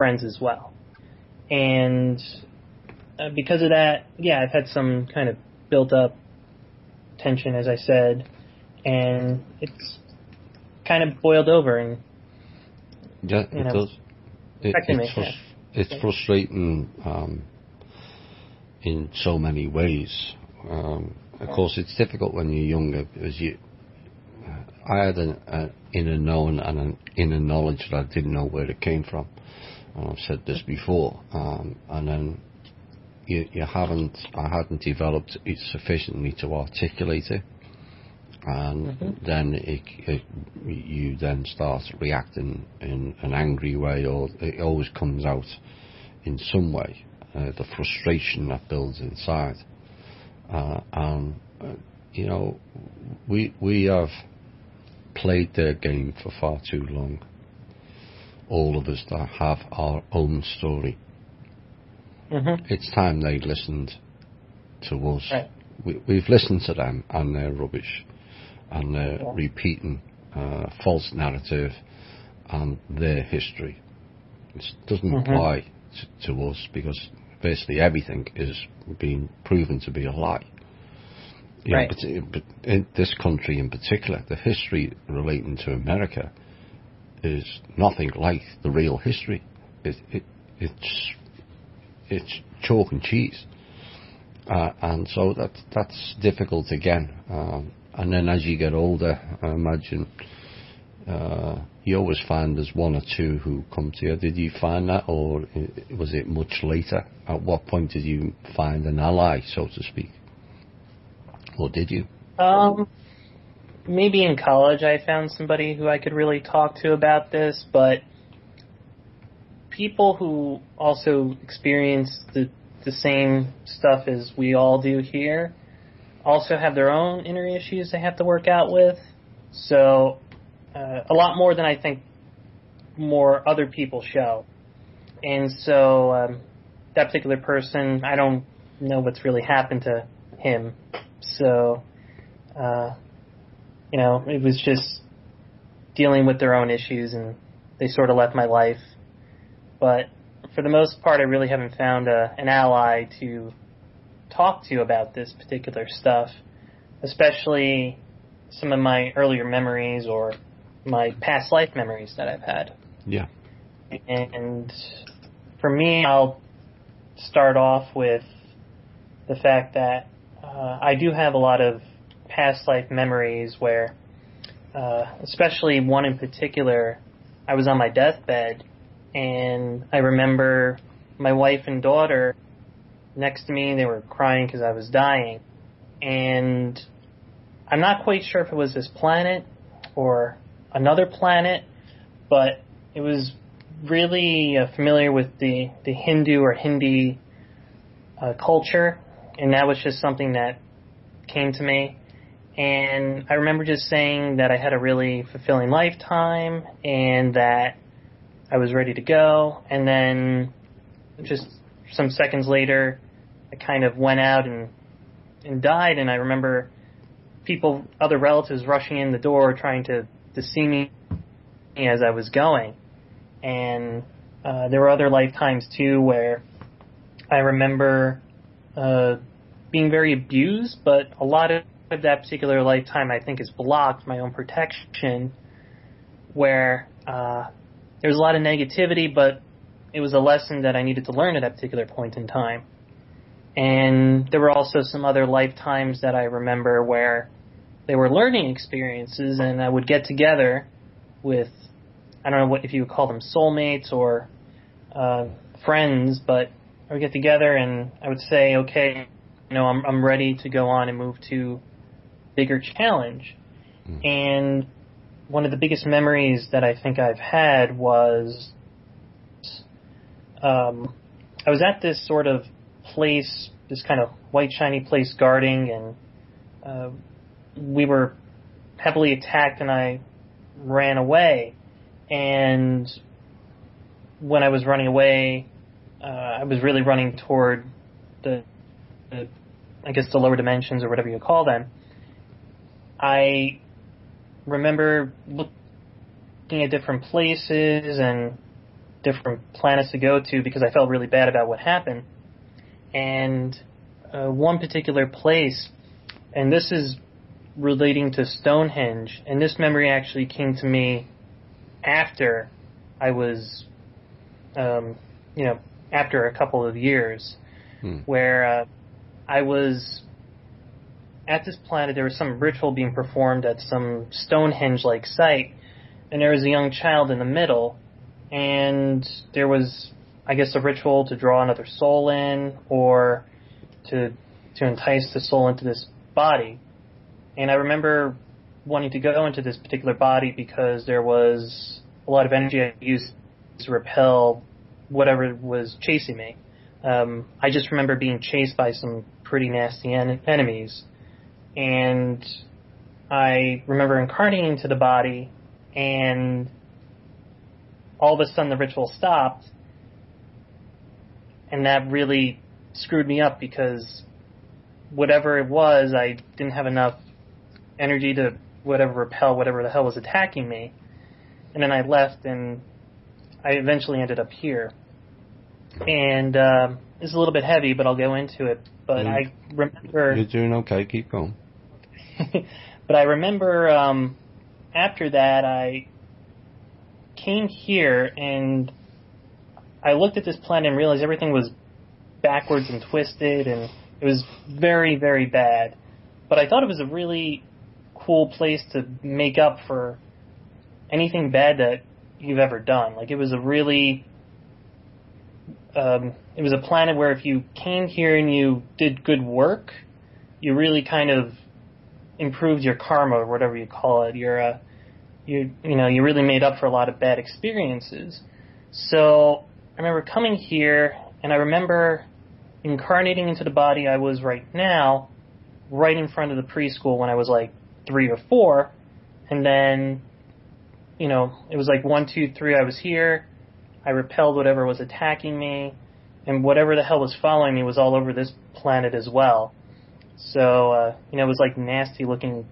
friends as well. And because of that, yeah, I've had some kind of built-up tension, as I said, and it's kind of boiled over. And yeah, it does. It's frustrating in so many ways. Of course, it's difficult when you're younger because I had an inner knowing and an inner knowledge that I didn't know where it came from. And I've said this before. And then I hadn't developed it sufficiently to articulate it. And then you then start reacting in an angry way, or it always comes out in some way, the frustration that builds inside. And we have played their game for far too long, all of us that have our own story. It's time they listened to us. Right. We've listened to them and their rubbish, and they're repeating false narrative and their history. It doesn't apply to us, because basically everything is being proven to be a lie. Right. But in this country in particular, the history relating to America is nothing like the real history. It's chalk and cheese. And so that's difficult again. And then as you get older, I imagine you always find there's one or two who come to you. Did you find that, or was it much later? At what point did you find an ally, so to speak? Or did you? Maybe in college I found somebody who I could really talk to about this, but people who also experience the same stuff as we all do here also have their own inner issues they have to work out with. So a lot more than I think more other people show. And so that particular person, I don't know what's really happened to him. So, it was just dealing with their own issues, and they sort of left my life. But for the most part, I really haven't found an ally to talk to about this particular stuff, especially some of my earlier memories or my past life memories that I've had. Yeah. And for me, I'll start off with the fact that I do have a lot of past life memories where, especially one in particular, I was on my deathbed, and I remember my wife and daughter next to me. They were crying because I was dying, and I'm not quite sure if it was this planet or another planet, but it was really familiar with the Hindu or Hindi culture, and that was just something that came to me. And I remember just saying that I had a really fulfilling lifetime and that I was ready to go. And then just some seconds later, I kind of went out and died. And I remember people, other relatives, rushing in the door trying to see me as I was going. And there were other lifetimes too where I remember being very abused, but a lot of that particular lifetime I think is blocked, my own protection, where there was a lot of negativity, but it was a lesson that I needed to learn at that particular point in time. And there were also some other lifetimes that I remember where they were learning experiences, and I would get together with, I don't know if you would call them soulmates or friends, but I would get together and I would say, okay, I'm ready to go on and move to bigger challenge. And one of the biggest memories that I think I've had was I was at this sort of place, this kind of white shiny place guarding, and we were heavily attacked, and I ran away. And when I was running away, I was really running toward the lower dimensions or whatever you call them. I remember looking at different places, and different planets to go to because I felt really bad about what happened. And one particular place, and this is relating to Stonehenge, and this memory actually came to me after I was, after a couple of years, where I was at this planet. There was some ritual being performed at some Stonehenge-like site, and there was a young child in the middle, and there was, I guess, a ritual to draw another soul in, or to entice the soul into this body. And I remember wanting to go into this particular body because there was a lot of energy I used to repel whatever was chasing me. I just remember being chased by some pretty nasty enemies. And I remember incarnating into the body, and all of a sudden the ritual stopped, and that really screwed me up because whatever it was, I didn't have enough energy to repel whatever the hell was attacking me. And then I left, and I eventually ended up here. And it's a little bit heavy, but I'll go into it. But I remember... You're doing okay, keep going. But I remember after that I came here, and I looked at this planet and realized everything was backwards and twisted, and it was very, very bad. But I thought it was a really cool place to make up for anything bad that you've ever done. Like, it was a really... it was a planet where if you came here and you did good work, you really kind of improved your karma, or whatever you call it. You really made up for a lot of bad experiences. So I remember coming here, and I remember incarnating into the body I was right now, right in front of the preschool when I was like 3 or 4, and then, it was like 1, 2, 3, I was here. I repelled whatever was attacking me, and whatever the hell was following me was all over this planet as well. So, it was like nasty-looking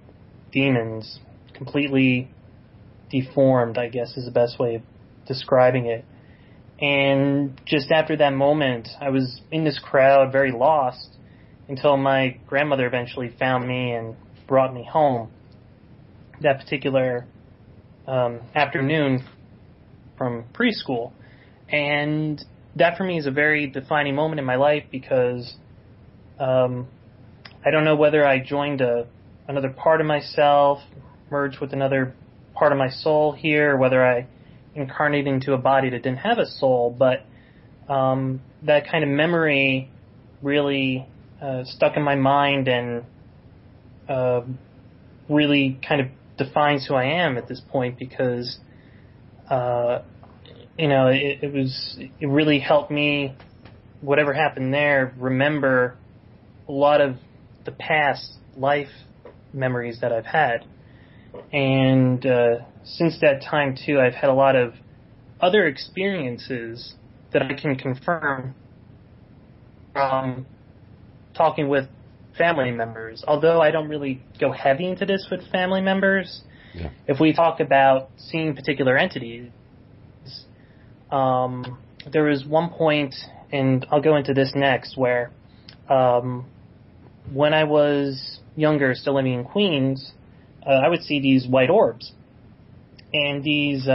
demons, completely deformed, I guess is the best way of describing it. And just after that moment, I was in this crowd, very lost, until my grandmother eventually found me and brought me home that particular afternoon from preschool. And that for me is a very defining moment in my life because I don't know whether I joined another part of myself, merged with another part of my soul here, or whether I incarnated into a body that didn't have a soul, but that kind of memory really stuck in my mind and really kind of defines who I am at this point because it really helped me, whatever happened there, remember a lot of the past life memories that I've had. And since that time, too, I've had a lot of other experiences that I can confirm from talking with family members. Although I don't really go heavy into this with family members, if we talk about seeing particular entities, there was one point, and I'll go into this next, where when I was younger, still living in Queens, I would see these white orbs. And these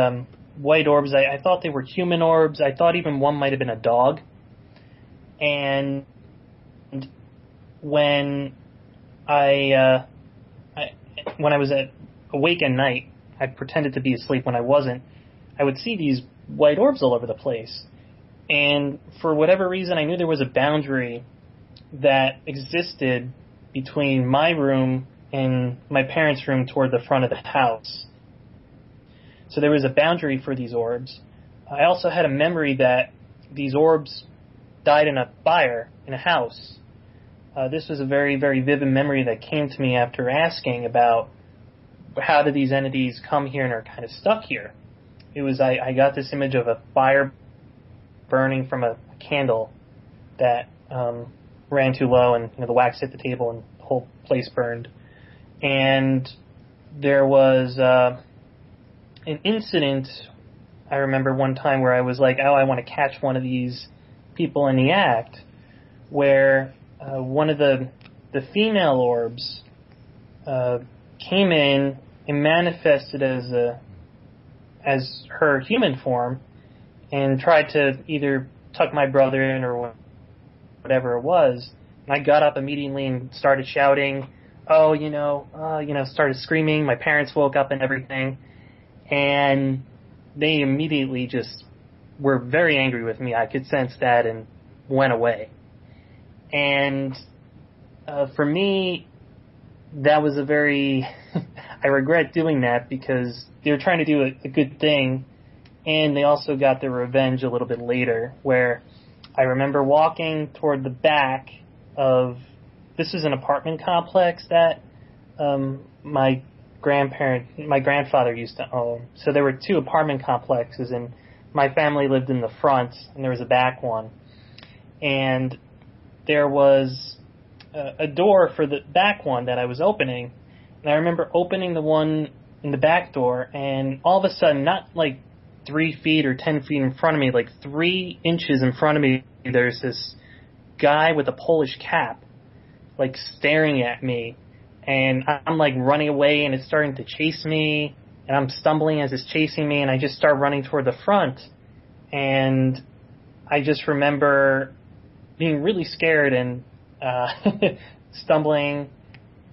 white orbs, I thought they were human orbs. I thought even one might have been a dog. And when I was awake at night, I pretended to be asleep when I wasn't. I would see these white orbs all over the place. And for whatever reason, I knew there was a boundary that existed between my room and my parents' room toward the front of the house. So there was a boundary for these orbs. I also had a memory that these orbs died in a fire in a house. This was a very, very vivid memory that came to me after asking about how did these entities come here and are kind of stuck here. It was I got this image of a fire burning from a candle that ran too low, and the wax hit the table and the whole place burned. And there was an incident I remember one time where I was like, oh, I want to catch one of these people in the act, where one of the female orbs came in and manifested as her human form and tried to either tuck my brother in or whatever it was. And I got up immediately and started shouting, started screaming. My parents woke up and everything. And they immediately just were very angry with me. I could sense that, and went away. And for me, that was a very... I regret doing that because they were trying to do a good thing, and they also got their revenge a little bit later, where I remember walking toward the back of... This is an apartment complex that my grandfather used to own. So there were two apartment complexes, and my family lived in the front, and there was a back one. And there was a door for the back one that I was opening, and I remember opening the one in the back door, and all of a sudden, not like 3 feet or 10 feet in front of me, like 3 inches in front of me, there's this guy with a Polish cap, like staring at me, and I'm like running away, and it's starting to chase me, and I'm stumbling as it's chasing me, and I just start running toward the front, and I just remember being really scared and stumbling,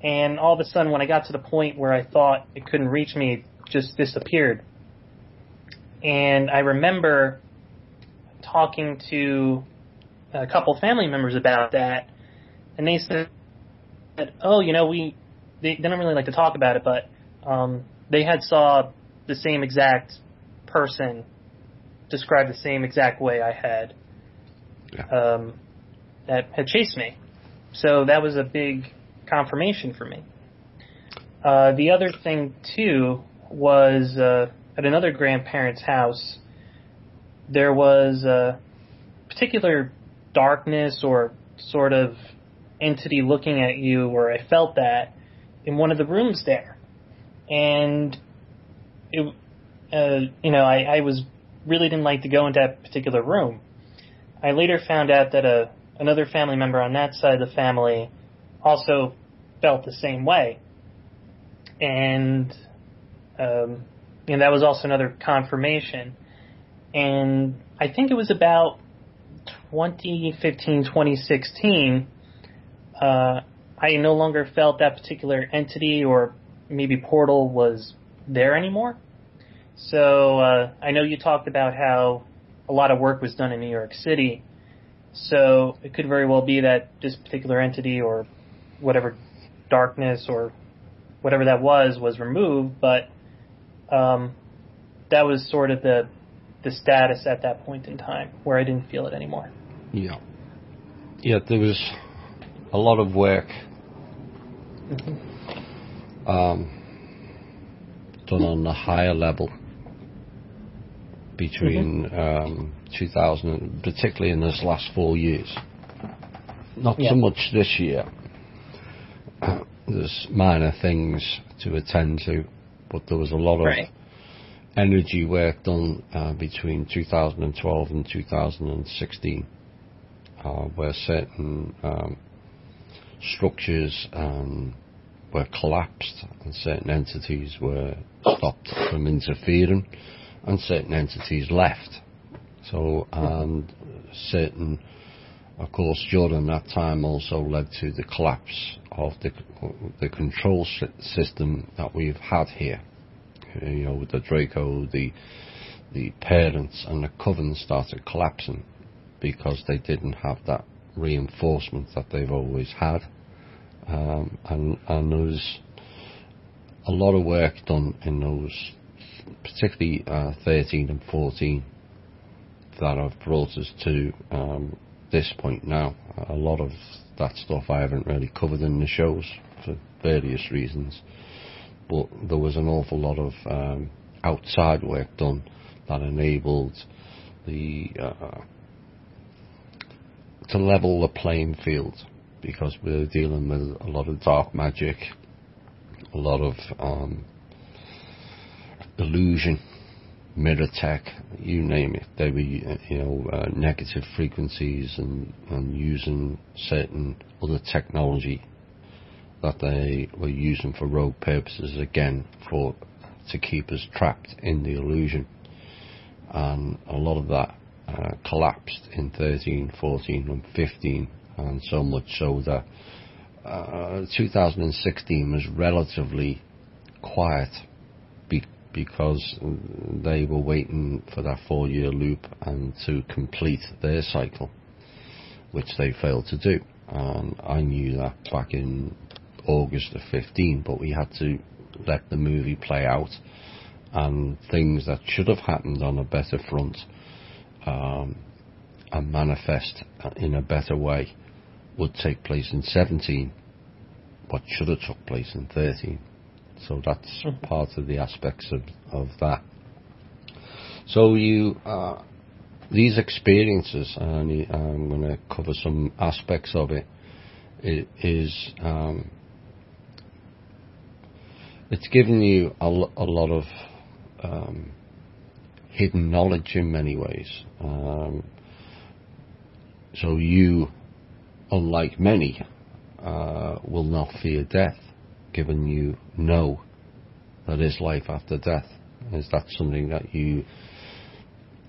and all of a sudden when I got to the point where I thought it couldn't reach me, it just disappeared. And I remember talking to a couple family members about that, and they said, oh, they don't really like to talk about it, but they had saw the same exact person describe the same exact way I had that had chased me. So that was a big confirmation for me. The other thing, too, was at another grandparent's house, there was a particular darkness or sort of entity looking at you, or I felt that in one of the rooms there. And it, I was really didn't like to go into that particular room. I later found out that another family member on that side of the family also felt the same way. And that was also another confirmation. And I think it was about 2015, 2016, I no longer felt that particular entity or maybe portal was there anymore. So I know you talked about how a lot of work was done in New York City. So it could very well be that this particular entity or whatever darkness or whatever that was removed, but that was sort of the status at that point in time where I didn't feel it anymore. Yeah. Yeah, there was a lot of work done on the higher level between 2000, particularly in this last 4 years. Not so much this year. There's minor things to attend to, but there was a lot of energy work done between 2012 and 2016, where certain structures were collapsed and certain entities were stopped from interfering and certain entities left. So certain, of course, during that time also led to the collapse of the control system that we've had here. With the Draco, the parents and the coven started collapsing because they didn't have that reinforcement that they've always had. And there was a lot of work done in those, particularly 13 and 14, that have brought us to this point now. A lot of that stuff I haven't really covered in the shows for various reasons, but there was an awful lot of outside work done that enabled to level the playing field, because we're dealing with a lot of dark magic, a lot of illusion, mirror tech, you name it. They were, negative frequencies and using certain other technology that they were using for rogue purposes, again, to keep us trapped in the illusion. And a lot of that collapsed in 13, 14 and 15, and so much so that 2016 was relatively quiet because they were waiting for that 4-year loop and to complete their cycle, which they failed to do. And I knew that back in August of 15, but we had to let the movie play out, and things that should have happened on a better front and manifest in a better way would take place in 17, what should have took place in 13. So that's part of the aspects of that. So these experiences, and I'm going to cover some aspects of it, is it's given you a lot of hidden knowledge in many ways. So you, unlike many, will not fear death, given you know that is life after death. Is that something that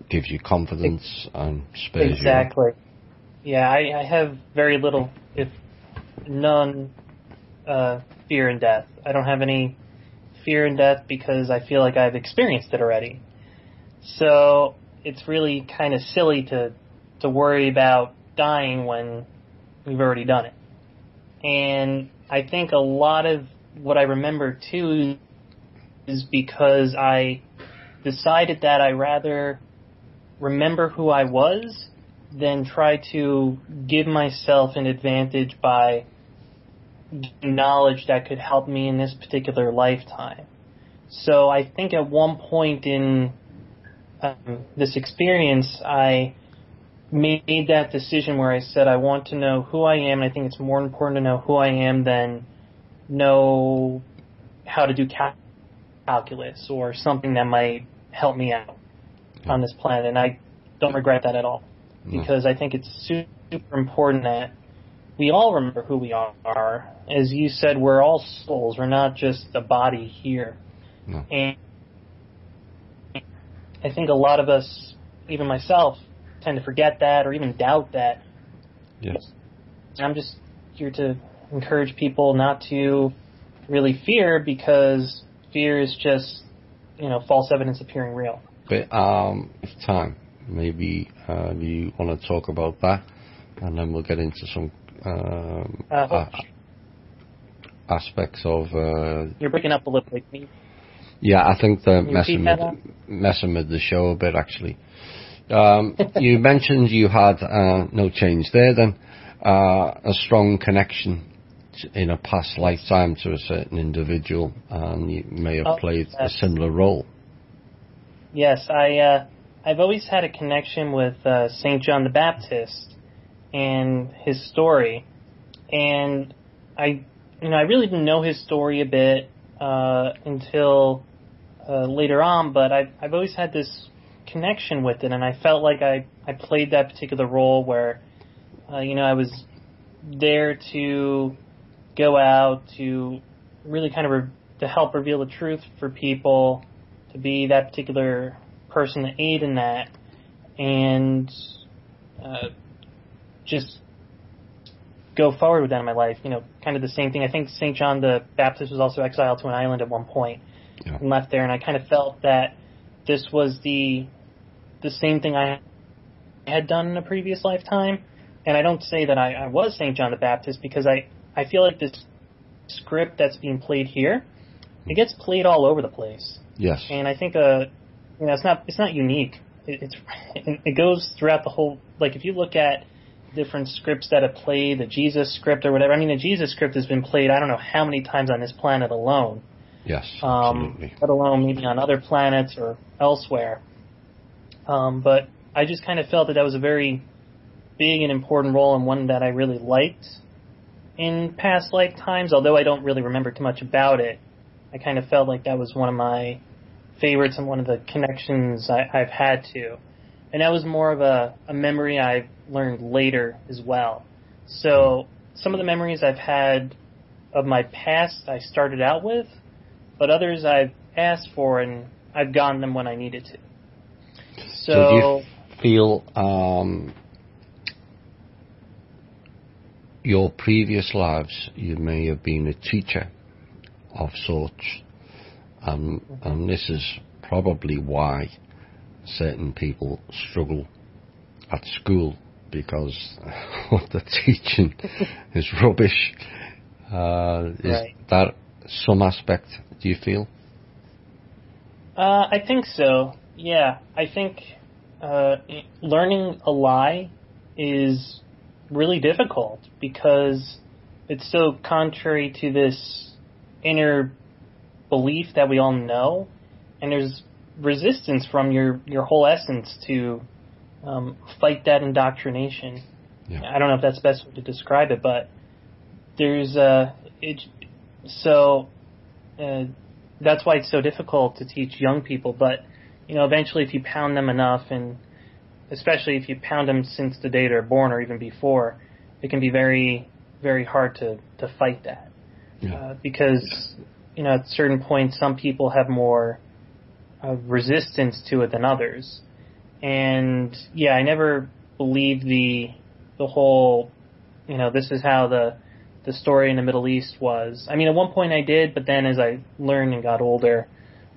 gives you confidence and spares you? Exactly. Yeah, I have very little, if none, fear in death. I don't have any fear in death because I feel like I've experienced it already. So it's really kind of silly to worry about dying when we've already done it. And I think a lot of what I remember too is because I decided that I rather remember who I was than try to give myself an advantage by knowledge that could help me in this particular lifetime. So I think at one point in this experience, I made that decision where I said I want to know who I am, and I think it's more important to know who I am than know how to do calculus or something that might help me out on this planet. And I don't regret that at all, because I think it's super important that we all remember who we are. As you said, we're all souls. We're not just a body here. No. And I think a lot of us, even myself, tend to forget that or even doubt that. Yes. I'm just here to encourage people not to really fear, because fear is just, false evidence appearing real. But if time, maybe you want to talk about that, and then we'll get into some aspects of... You're breaking up a little bit. Yeah, I think they're messing with the show a bit, actually. You mentioned you had no change there then, a strong connection in a past lifetime to a certain individual, and you may have played a similar role. Yes, I've always had a connection with St. John the Baptist and his story, and I really didn't know his story a bit until later on, but I've always had this connection with it, and I felt like I played that particular role where I was there to go out to really kind of to help reveal the truth for people, to be that particular person to aid in that, and just go forward with that in my life. Kind of the same thing. I think St. John the Baptist was also exiled to an island at one point and left there, and I kind of felt that this was the same thing I had done in a previous lifetime. And I don't say that I was St. John the Baptist, because I feel like this script that's being played here, it gets played all over the place. Yes. And I think it's not unique. It goes throughout the whole. Like, if you look at different scripts that have played, the Jesus script or whatever. I mean, the Jesus script has been played I don't know how many times on this planet alone. Yes, absolutely. Let alone maybe on other planets or elsewhere. But I just kind of felt that was a very big and important role, and one that I really liked in past lifetimes, although I don't really remember too much about it. I kind of felt like that was one of my favorites and one of the connections I've had to. And that was more of a memory I've learned later as well. So some of the memories I've had of my past I started out with, but others I've asked for and I've gotten them when I needed to. So do you feel your previous lives, you may have been a teacher of sorts, and this is probably why certain people struggle at school, because what they're teaching is rubbish. Is that some aspect, do you feel? I think so, yeah. I think learning a lie is really difficult because it's so contrary to this inner belief that we all know, and there's resistance from your whole essence to fight that indoctrination. Yeah. I don't know if that's the best way to describe it, but there's that's why it's so difficult to teach young people. But eventually, if you pound them enough, and especially if you pound them since the day they're born or even before, it can be very, very hard to fight that. Yeah. Because at certain points, some people have more resistance to it than others. And yeah, I never believed the whole, this is how the story in the Middle East was. I mean, at one point I did, but then as I learned and got older,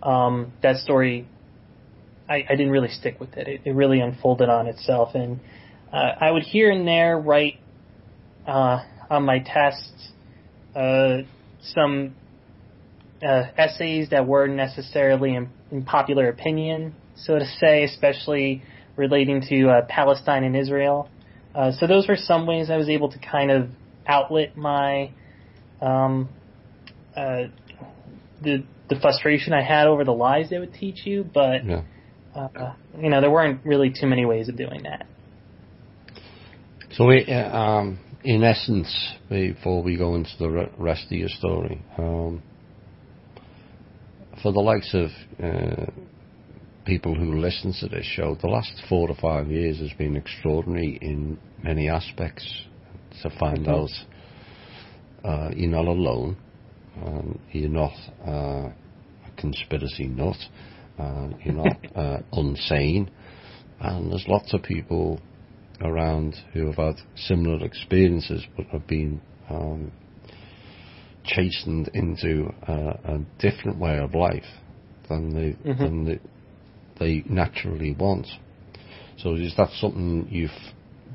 that story, I didn't really stick with it. It really unfolded on itself. And I would here and there write on my tests some essays that weren't necessarily in popular opinion, so to say, especially relating to Palestine and Israel. So those were some ways I was able to kind of outlet my the frustration I had over the lies they would teach you, but there weren't really too many ways of doing that. So in essence, before we go into the rest of your story, for the likes of people who listen to this show, the last 4 to 5 years has been extraordinary in many aspects to find out you're not alone, you're not a conspiracy nut, you're not insane, and there's lots of people around who have had similar experiences but have been chastened into a different way of life than they naturally want. So is that something you've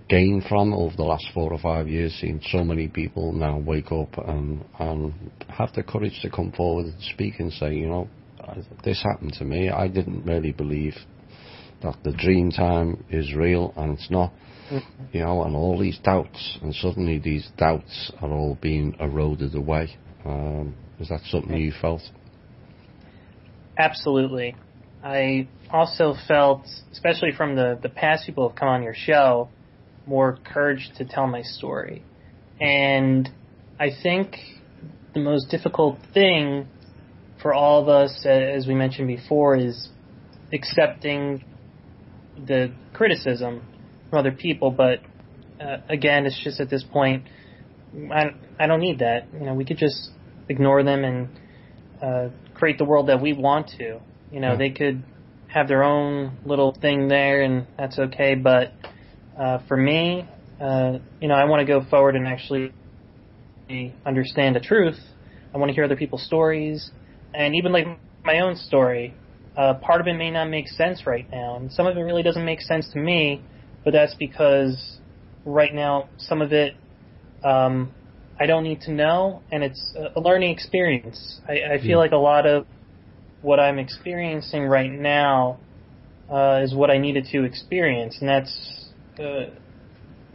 gained from over the last 4 or 5 years, seeing so many people now wake up and have the courage to come forward and speak and say, this happened to me, I didn't really believe that the dream time is real and it's not, and all these doubts, and suddenly these doubts are all being eroded away. Is that something you felt? Absolutely. I also felt, especially from the past people who have come on your show, more courage to tell my story. And I think the most difficult thing for all of us, as we mentioned before, is accepting the criticism from other people. But again, it's just at this point, I don't need that. We could just ignore them and create the world that we want to. They could have their own little thing there, and that's okay. But for me, I want to go forward and actually understand the truth. I want to hear other people's stories, and even like my own story. Part of it may not make sense right now, and some of it really doesn't make sense to me. But that's because right now some of it I don't need to know, and it's a learning experience. I feel like a lot of what I'm experiencing right now is what I needed to experience, and that's going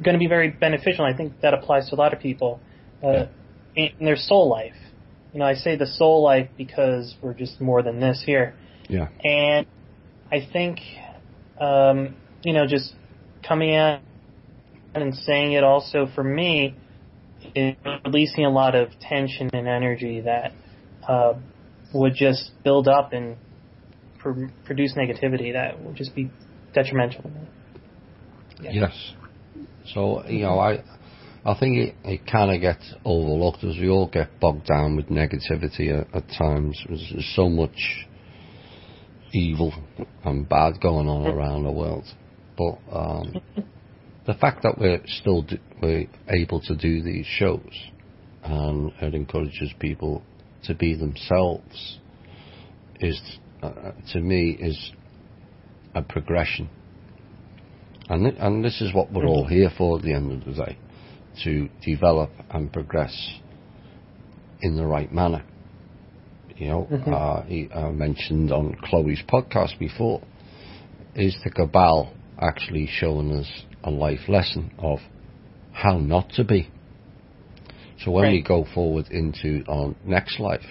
to be very beneficial. I think that applies to a lot of people in their soul life. I say the soul life because we're just more than this here. Yeah. And I think, just coming out and saying it also for me is releasing a lot of tension and energy that would just build up and produce negativity that will just be detrimental. Yeah. Yes. So, I think it kind of gets overlooked as we all get bogged down with negativity at times. There's so much evil and bad going on around the world. But the fact that we're able to do these shows and it encourages people to be themselves is, to me, is a progression. And this is what we're all here for at the end of the day, to develop and progress in the right manner. I mentioned on Chloe's podcast before, is the Cabal actually showing us a life lesson of how not to be. So when we go forward into our next life,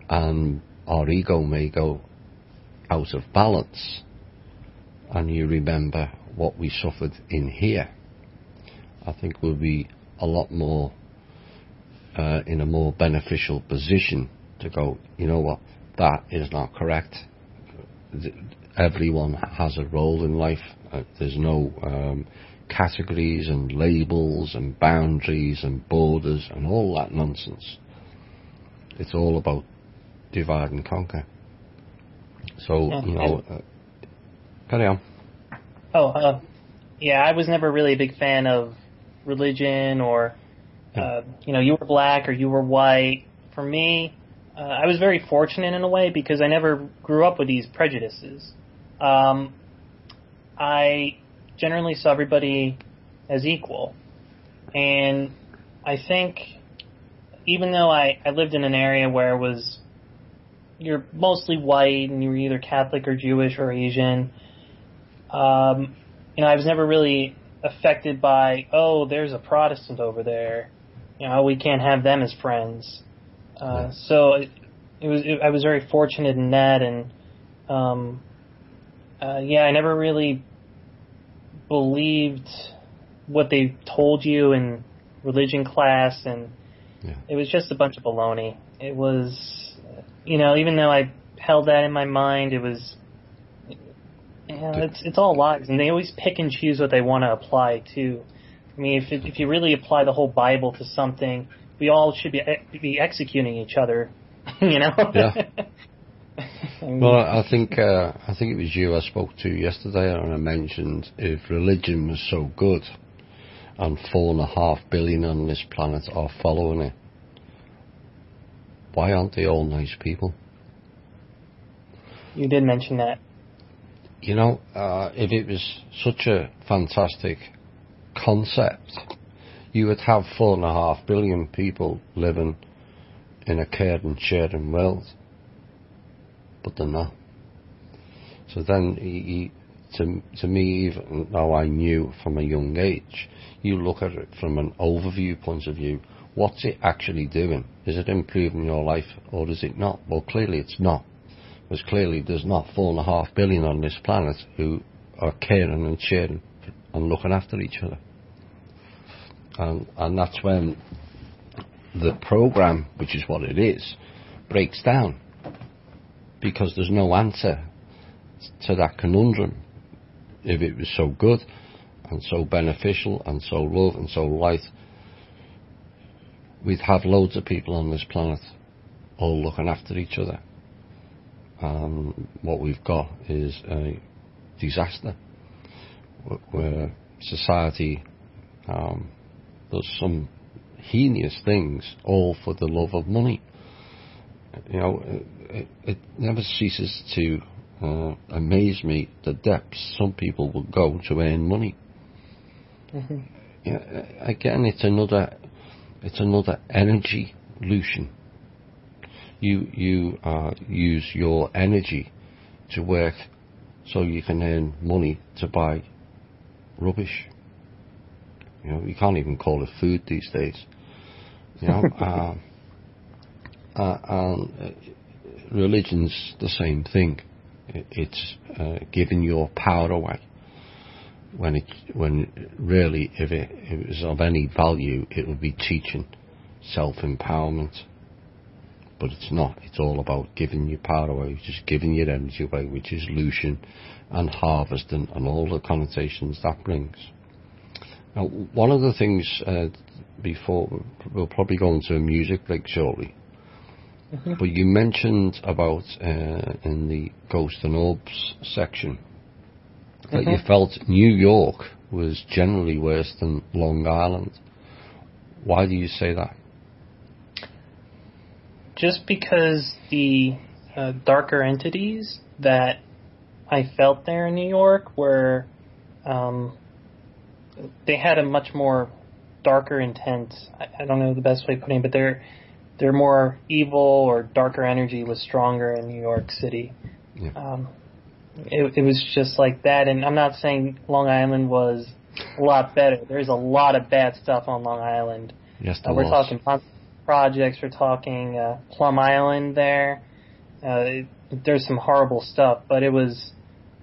and our ego may go out of balance, and you remember what we suffered in here, I think we'll be a lot more in a more beneficial position to go, you know what, that is not correct. Everyone has a role in life. There's no categories and labels and boundaries and borders and all that nonsense. It's all about divide and conquer. So, carry on. I was never really a big fan of religion or, you were black or you were white. For me, I was very fortunate in a way because I never grew up with these prejudices. I generally saw everybody as equal. And I think even though I lived in an area where you're mostly white and you were either Catholic or Jewish or Asian, I was never really affected by, there's a Protestant over there. We can't have them as friends. So I was very fortunate in that, and I never really believed what they told you in religion class, and it was just a bunch of baloney. It was, even though I held that in my mind, it was, it's all lies, and they always pick and choose what they want to apply to. I mean, if you really apply the whole Bible to something, we all should be executing each other, Yeah. Well, I think it was you I spoke to yesterday, and I mentioned if religion was so good, and 4.5 billion on this planet are following it, why aren't they all nice people? You did mention that. If it was such a fantastic concept, you would have 4.5 billion people living in a caring, sharing world. But they're not. So then, to me, even though I knew from a young age, you look at it from an overview point of view. What's it actually doing? Is it improving your life, or is it not? Well, clearly it's not. Because clearly there's not 4.5 billion on this planet who are caring and sharing and looking after each other. And that's when the program, which is what it is, breaks down. Because there's no answer to that conundrum. If it was so good and so beneficial and so love and so light, we'd have loads of people on this planet all looking after each other. What we've got is a disaster where society does some heinous things all for the love of money. It never ceases to amaze me the depths some people will go to earn money. Again, it's another energy illusion. You use your energy to work so you can earn money to buy rubbish. You can't even call it food these days. Religion's the same thing. It's giving your power away. When really, if it was of any value, it would be teaching self-empowerment. but it's not. It's all about giving your power away, which is giving your energy away, which is illusion and harvesting and all the connotations that brings. Now, one of the things before, we'll probably go into a music break shortly, but you mentioned about in the Ghost and Orbs section that you felt New York was generally worse than Long Island. Why do you say that? Just because the darker entities that I felt there in New York were, they had a much more darker intent. I don't know the best way of putting it, but their more evil or darker energy was stronger in New York City. Yeah. It was just like that, and I'm not saying Long Island was a lot better. There's a lot of bad stuff on Long Island. Yes, we're talking projects. We're talking Plum Island there. There's some horrible stuff, but it was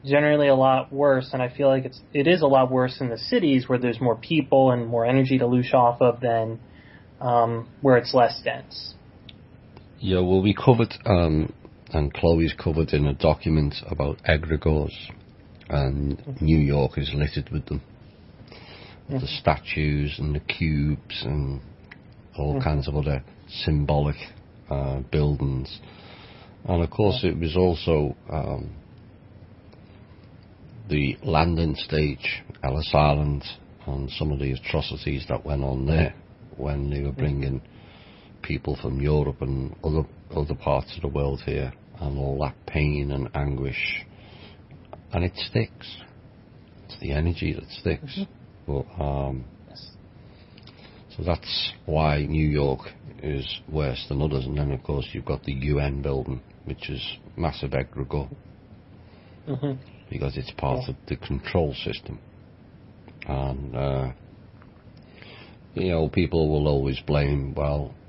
generally a lot worse, and I feel like it is a lot worse in the cities where there's more people and more energy to loosh off of than where it's less dense. Yeah, well, we covered, and Chloe's covered in a document about egregores, and New York is littered with them. The statues and the cubes and all kinds of other symbolic buildings. And of course it was also the landing stage, Ellis Island, and some of the atrocities that went on there when they were bringing people from Europe and other parts of the world here, and all that pain and anguish. And it sticks. It's the energy that sticks. But, so that's why New York is worse than others. And then, of course, you've got the UN building, which is massive egregore, because it's part of the control system. And, people will always blame,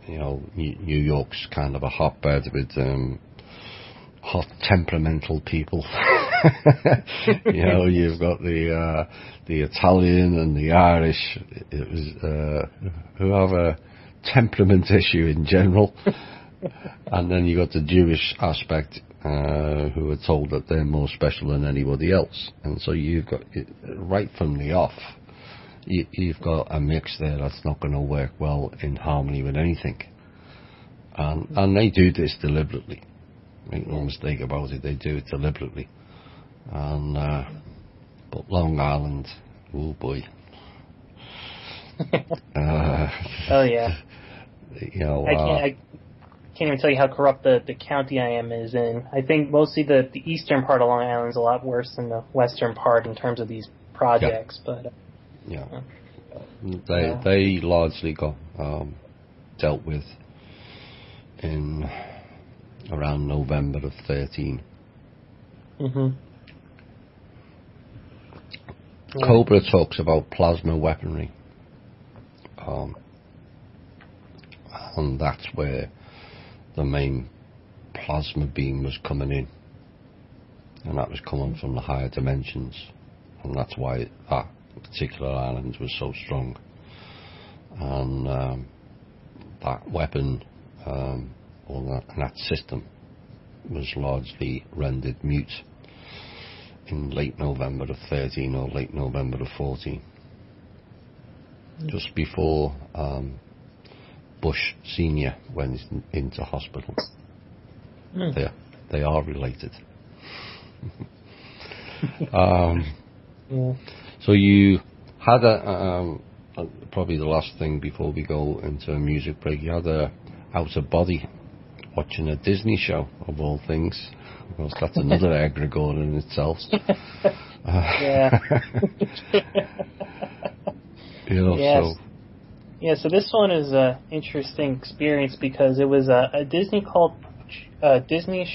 New York's kind of a hotbed with hot, temperamental people. You've got the Italian and the Irish who have a temperament issue in general, and then you got the Jewish aspect who are told that they're more special than anybody else, and so you've got right from the off. You've got a mix there that's not going to work well in harmony with anything, and they do this deliberately. Make no mistake about it, they do it deliberately. And but Long Island, oh boy. Oh yeah. I can't even tell you how corrupt the county I is in. I think mostly the eastern part of Long Island is a lot worse than the western part in terms of these projects. Yeah. But they largely got dealt with in around November of 13. Cobra talks about plasma weaponry, and that's where the main plasma beam was coming in, and that was coming from the higher dimensions, and that's why that particular island was so strong. And that weapon or that system was largely rendered mute in late November of 13 or late November of 14, just before Bush Senior went into hospital. They are related. So you had probably the last thing before we go into a music break, you had a out of body watching a Disney show, of all things. Well, that's another egregore in itself. So this one is an interesting experience because it was a Disney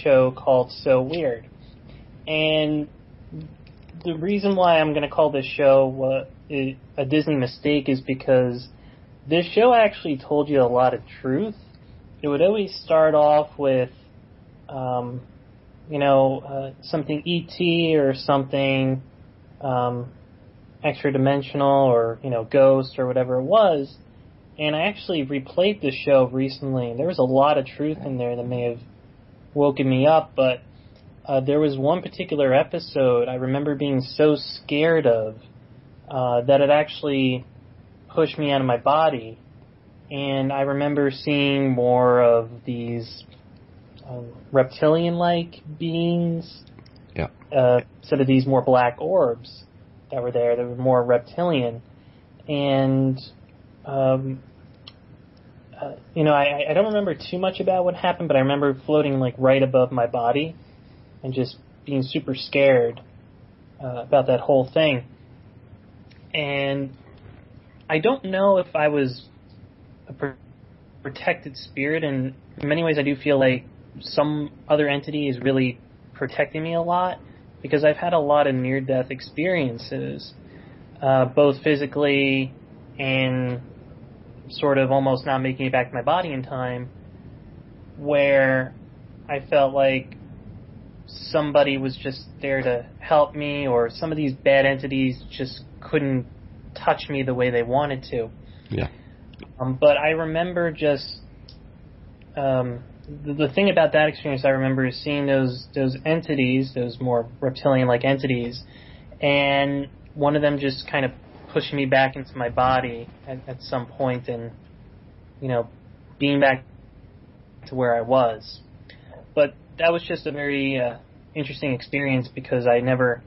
show called So Weird. And the reason why I'm going to call this show a Disney mistake is because this show actually told you a lot of truth. It would always start off with, something ET or something extra dimensional or, ghost or whatever it was. And I actually replayed the show recently. There was a lot of truth in there that may have woken me up, but there was one particular episode I remember being so scared of that it actually pushed me out of my body. And I remember seeing more of these reptilian-like beings. Yeah. Instead of these more black orbs that were there. They were more reptilian. And, you know, I don't remember too much about what happened, but I remember floating, like, right above my body and just being super scared about that whole thing. And I don't know if I was a protected spirit. And in many ways I do feel like some other entity is really protecting me a lot, because I've had a lot of near-death experiences, both physically and sort of almost not making it back to my body in time, where I felt like somebody was just there to help me, or some of these bad entities just couldn't touch me the way they wanted to. Yeah. But I remember just the thing about that experience I remember is seeing those entities, those more reptilian-like entities, and one of them just kind of pushing me back into my body at some point, and, you know, being back to where I was. But that was just a very interesting experience, because I never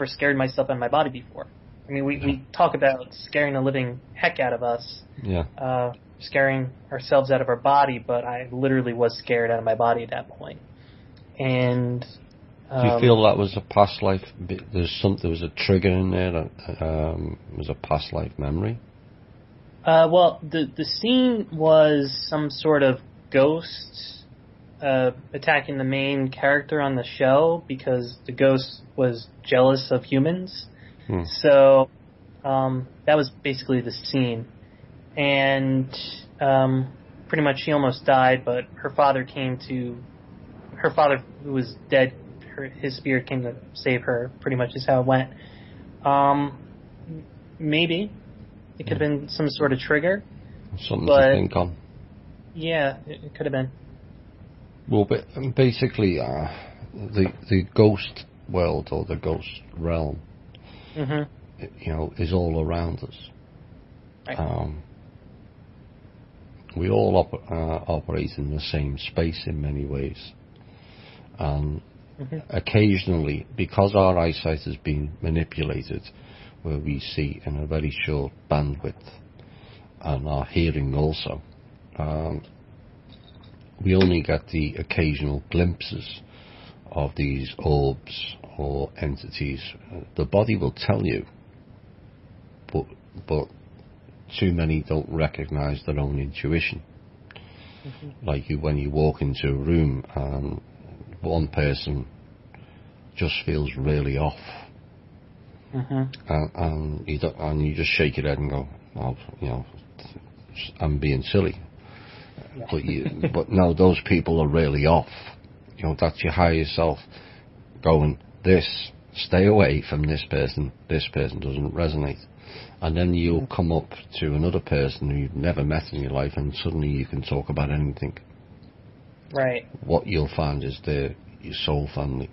scared myself out of my body before. I mean, we talk about scaring the living heck out of us. Yeah. Scaring ourselves out of our body, but I literally was scared out of my body at that point. And do you feel that was a past life? There was a trigger in there that was a past life memory? Well, the scene was some sort of ghost attacking the main character on the show, because the ghost was jealous of humans. So that was basically the scene. And pretty much she almost died, but her father, who was dead, his spirit came to save her, pretty much is how it went. Maybe it could have been some sort of trigger. Something to think on. Yeah, it could have been. Well, basically, the ghost world, or the ghost realm, you know, is all around us. Right. We all operate in the same space in many ways, and occasionally, because our eyesight has been manipulated, where we see in a very short bandwidth, and our hearing also, we only get the occasional glimpses of these orbs or entities. The body will tell you, but too many don't recognize their own intuition. Like when you walk into a room and one person just feels really off, and you just shake your head and go, "Oh, you know, I'm being silly." But no, those people are really off. You know, that's your higher self going, stay away from this person. This person doesn't resonate. And then you'll come up to another person who you've never met in your life, and suddenly you can talk about anything. Right. What you'll find is your soul family.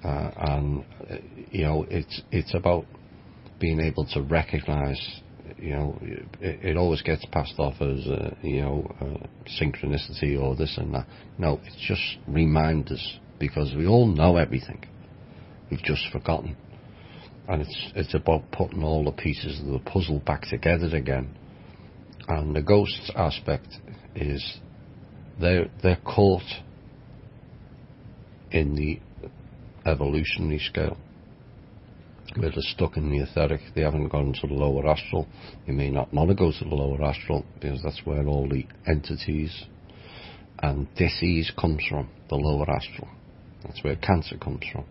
And you know, it's about being able to recognize. You know, it always gets passed off as synchronicity or this and that. No, it's just reminders, because we all know everything. We've just forgotten. And it's about putting all the pieces of the puzzle back together again. And the ghosts aspect is they're caught in the evolutionary scale, where they're stuck in the etheric. They haven't gone to the lower astral. You may not want to go to the lower astral, because that's where all the entities and disease comes from, the lower astral. That's where cancer comes from.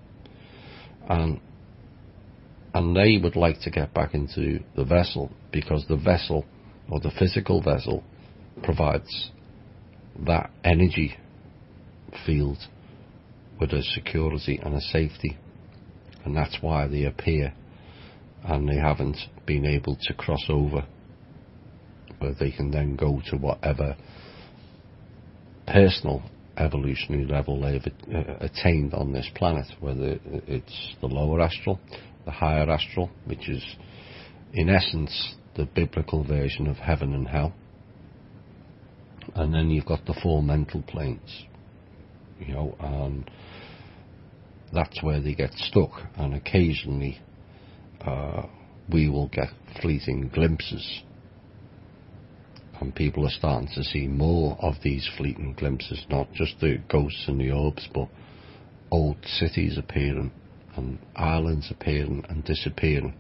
And they would like to get back into the vessel, because the vessel, or the physical vessel, provides that energy field with a security and a safety. And that's why they appear and they haven't been able to cross over where they can then go to whatever personal evolutionary level they've attained on this planet, whether it's the lower astral, the higher astral, which is in essence the biblical version of heaven and hell, and then you've got the four mental planes, and that's where they get stuck. And occasionally we will get fleeting glimpses, and people are starting to see more of these fleeting glimpses, not just the ghosts and the orbs, but old cities appearing and islands appearing and disappearing.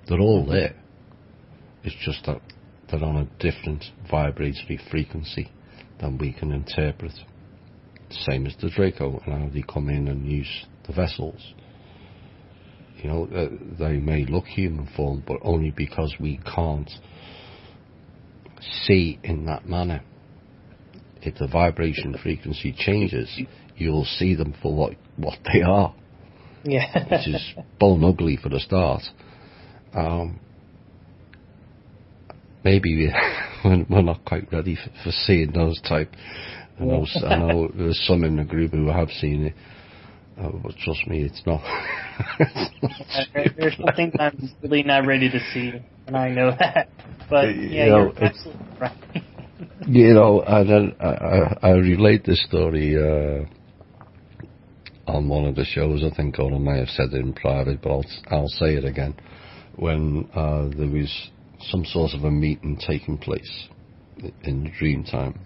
They're all there. It's just that they're on a different vibratory frequency than we can interpret. Same as the Draco and how they come in and use the vessels. They may look human form, but only because we can't see in that manner. If the vibration frequency changes, you'll see them for what they are. Yeah. Which is bone ugly for the start. Maybe we're not quite ready for seeing those type. I know there's some in the group who have seen it, but trust me, it's not. There's some things I'm really not ready to see, and I know that. But you're absolutely right. And then I relate this story on one of the shows. I think I may have said it in private, but I'll say it again. When there was some sort of a meeting taking place in the dream time,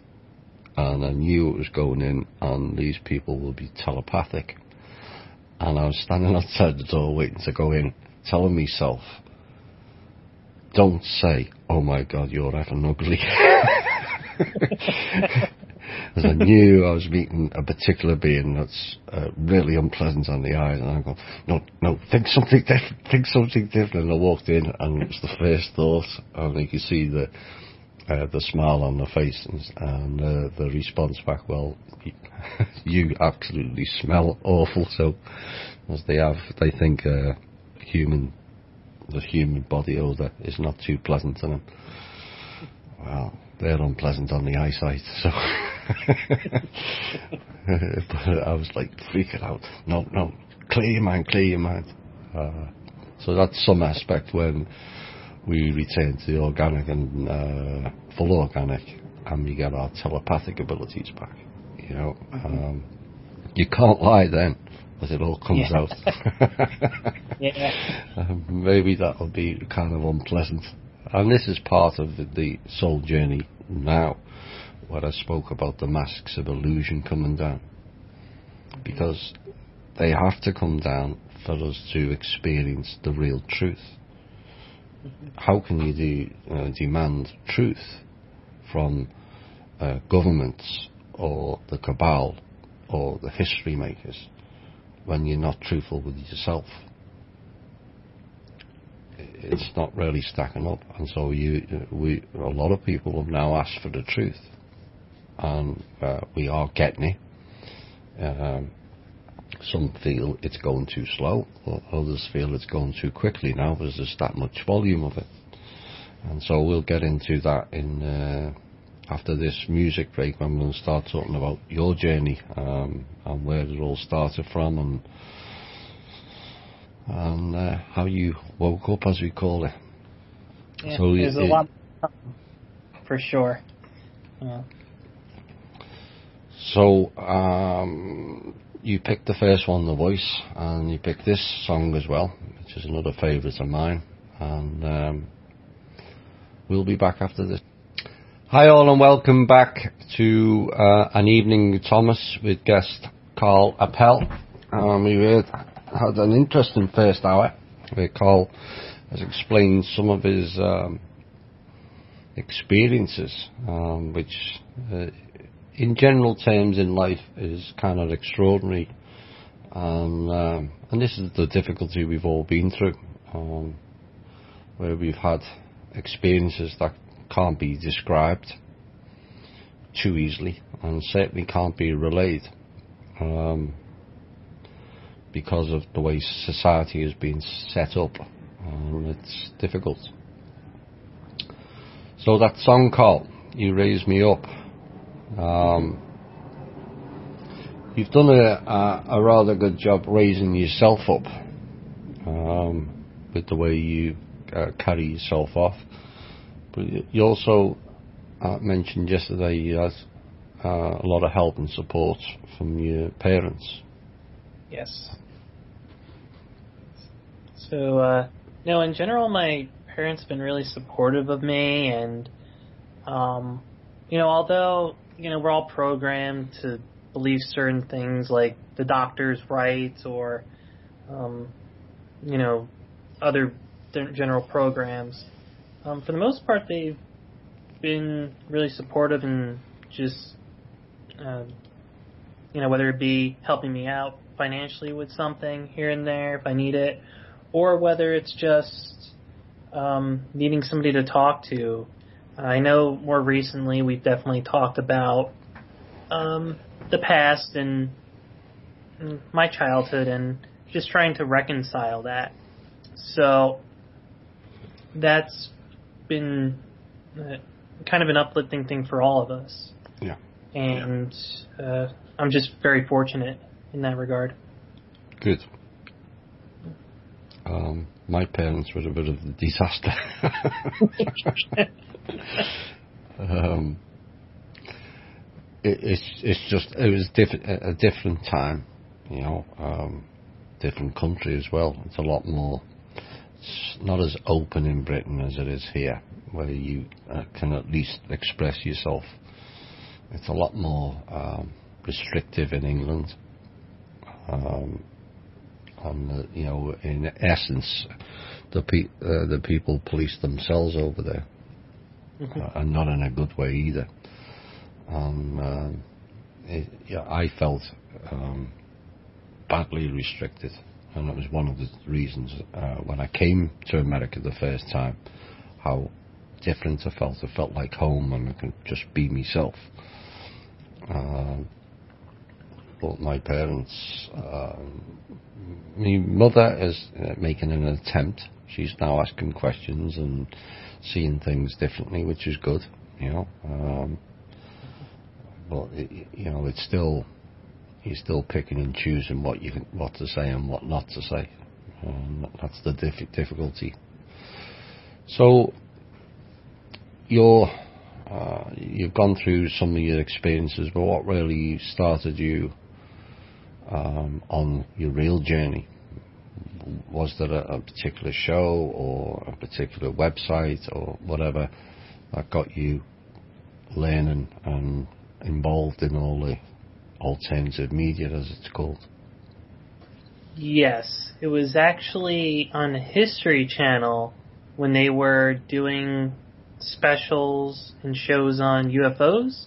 and I knew it was going in, and these people will be telepathic, and I was standing outside the door waiting to go in, telling myself, don't say, oh my God, you're effing ugly. As I knew I was meeting a particular being that's really unpleasant on the eyes, and I go, no, think something different. And I walked in, and it was the first thought, and you could see the smile on the face, and the response back, well, you absolutely smell awful. So, as they think the human body odour is not too pleasant to them. Well, they're unpleasant on the eyesight, so. But I was like freaking out. No, clear your mind. So that's some aspect when we return to the organic and full organic, and we get our telepathic abilities back. You can't lie then, as it all comes out. Maybe that'll be kind of unpleasant. And this is part of the soul journey now, where I spoke about the masks of illusion coming down. Because they have to come down for us to experience the real truth. How can you demand truth from governments or the Cabal or the history makers when you're not truthful with yourself? It's not really stacking up, and so a lot of people have now asked for the truth, and we are getting it. Some feel it's going too slow, or others feel it's going too quickly now because there's that much volume of it. And so we'll get into that in after this music break, when we'll start talking about your journey and where it all started from, and how you woke up, as we call it. Yeah, so there's a lot for sure. Yeah. So you picked the first one, The Voice, and you picked this song as well, which is another favourite of mine, and we'll be back after this. Hi all, and welcome back to An Evening with Thomas with guest Carl Appel. We had an interesting first hour where Carl has explained some of his experiences, which in general terms in life is kind of extraordinary, and this is the difficulty we've all been through, where we've had experiences that can't be described too easily, and certainly can't be relayed, because of the way society has been set up. and it's difficult. So that song, Carl, You Raise Me Up, you've done a rather good job raising yourself up with the way you carry yourself off. But you also mentioned yesterday you had a lot of help and support from your parents. Yes. So, no, in general, my parents have been really supportive of me, and, although, we're all programmed to believe certain things like the doctor's rights or, other general programs, for the most part, they've been really supportive and just, whether it be helping me out financially with something here and there if I need it, or whether it's just needing somebody to talk to. I know more recently we've definitely talked about the past and my childhood and just trying to reconcile that. So that's been kind of an uplifting thing for all of us. Yeah. And I'm just very fortunate in that regard. Good. My parents were a bit of a disaster. It was a different time, different country as well. It's a lot more. It's not as open in Britain as it is here, where you can at least express yourself. It's a lot more restrictive in England. And in essence, the people police themselves over there, and not in a good way either. I felt badly restricted, and it was one of the reasons when I came to America the first time, how different I felt. It felt like home, and I could just be myself. But my parents, my mother is making an attempt. She's now asking questions and seeing things differently, which is good, but it's still, you're still picking and choosing what to say and what not to say. That's the difficulty. So you've gone through some of your experiences, but what really started you on your real journey? Was there a particular show or a particular website or whatever that got you learning and involved in all the alternative media, as it's called? Yes, it was actually on the History Channel when they were doing specials and shows on UFOs.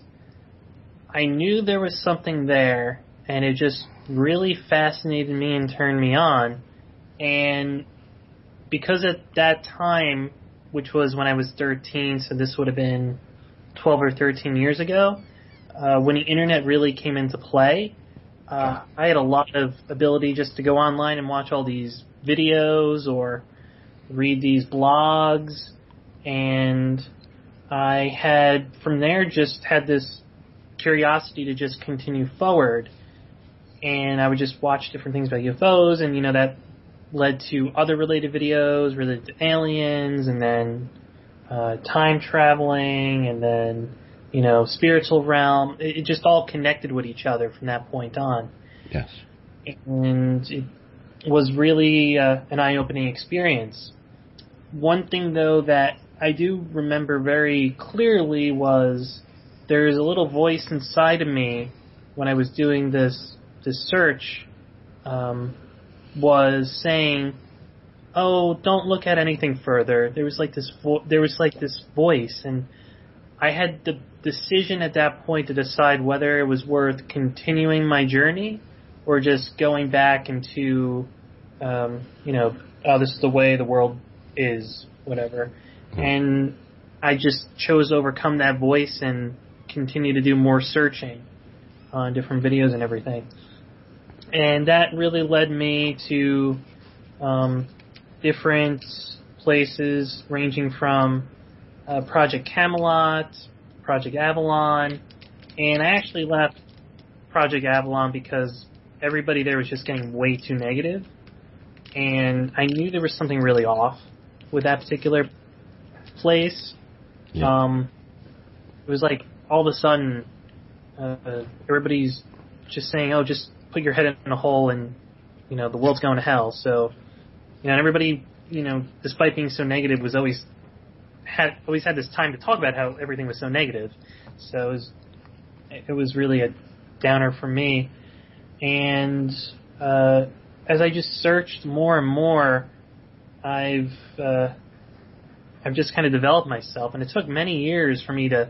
I knew there was something there, and it just really fascinated me and turned me on. And because at that time, which was when I was 13, so this would have been 12 or 13 years ago, when the internet really came into play, I had a lot of ability just to go online and watch all these videos or read these blogs, and I had, from there, just had this curiosity to just continue forward. And I would just watch different things about UFOs, and, that led to other related videos related to aliens, and then time traveling, and then, spiritual realm. It just all connected with each other from that point on. Yes. And it was really an eye-opening experience. One thing, though, that I do remember very clearly was there's a little voice inside of me when I was doing this search, was saying, "Oh, don't look at anything further." There was like this voice, and I had the decision at that point to decide whether it was worth continuing my journey or just going back into, this is the way the world is, whatever. And I just chose to overcome that voice and continue to do more searching on different videos and everything. And that really led me to different places ranging from Project Camelot, Project Avalon, and I actually left Project Avalon because everybody there was just getting way too negative, and I knew there was something really off with that particular place. Yeah. It was like all of a sudden everybody's just saying, "Oh, just put your head in a hole and the world's going to hell." So and everybody despite being so negative was always had this time to talk about how everything was so negative. So it was really a downer for me. And as I just searched more and more, I've just kind of developed myself, and it took many years for me to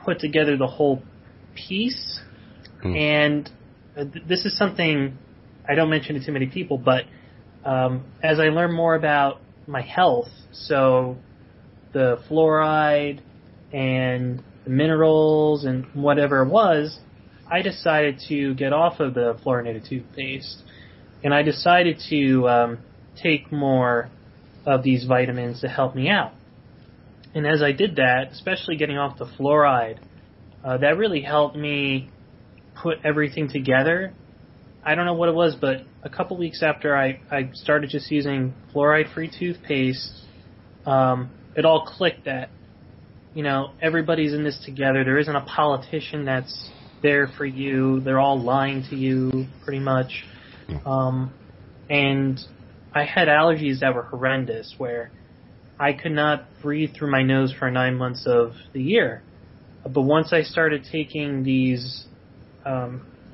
put together the whole piece. And this is something I don't mention to too many people, but as I learn more about my health, so the fluoride and the minerals and whatever it was, I decided to get off of the fluorinated toothpaste, and I decided to take more of these vitamins to help me out. And as I did that, especially getting off the fluoride, that really helped me put everything together. I don't know what it was, but a couple weeks after I started just using fluoride-free toothpaste, it all clicked that, everybody's in this together. There isn't a politician that's there for you. They're all lying to you, pretty much. And I had allergies that were horrendous, where I could not breathe through my nose for 9 months of the year. But once I started taking these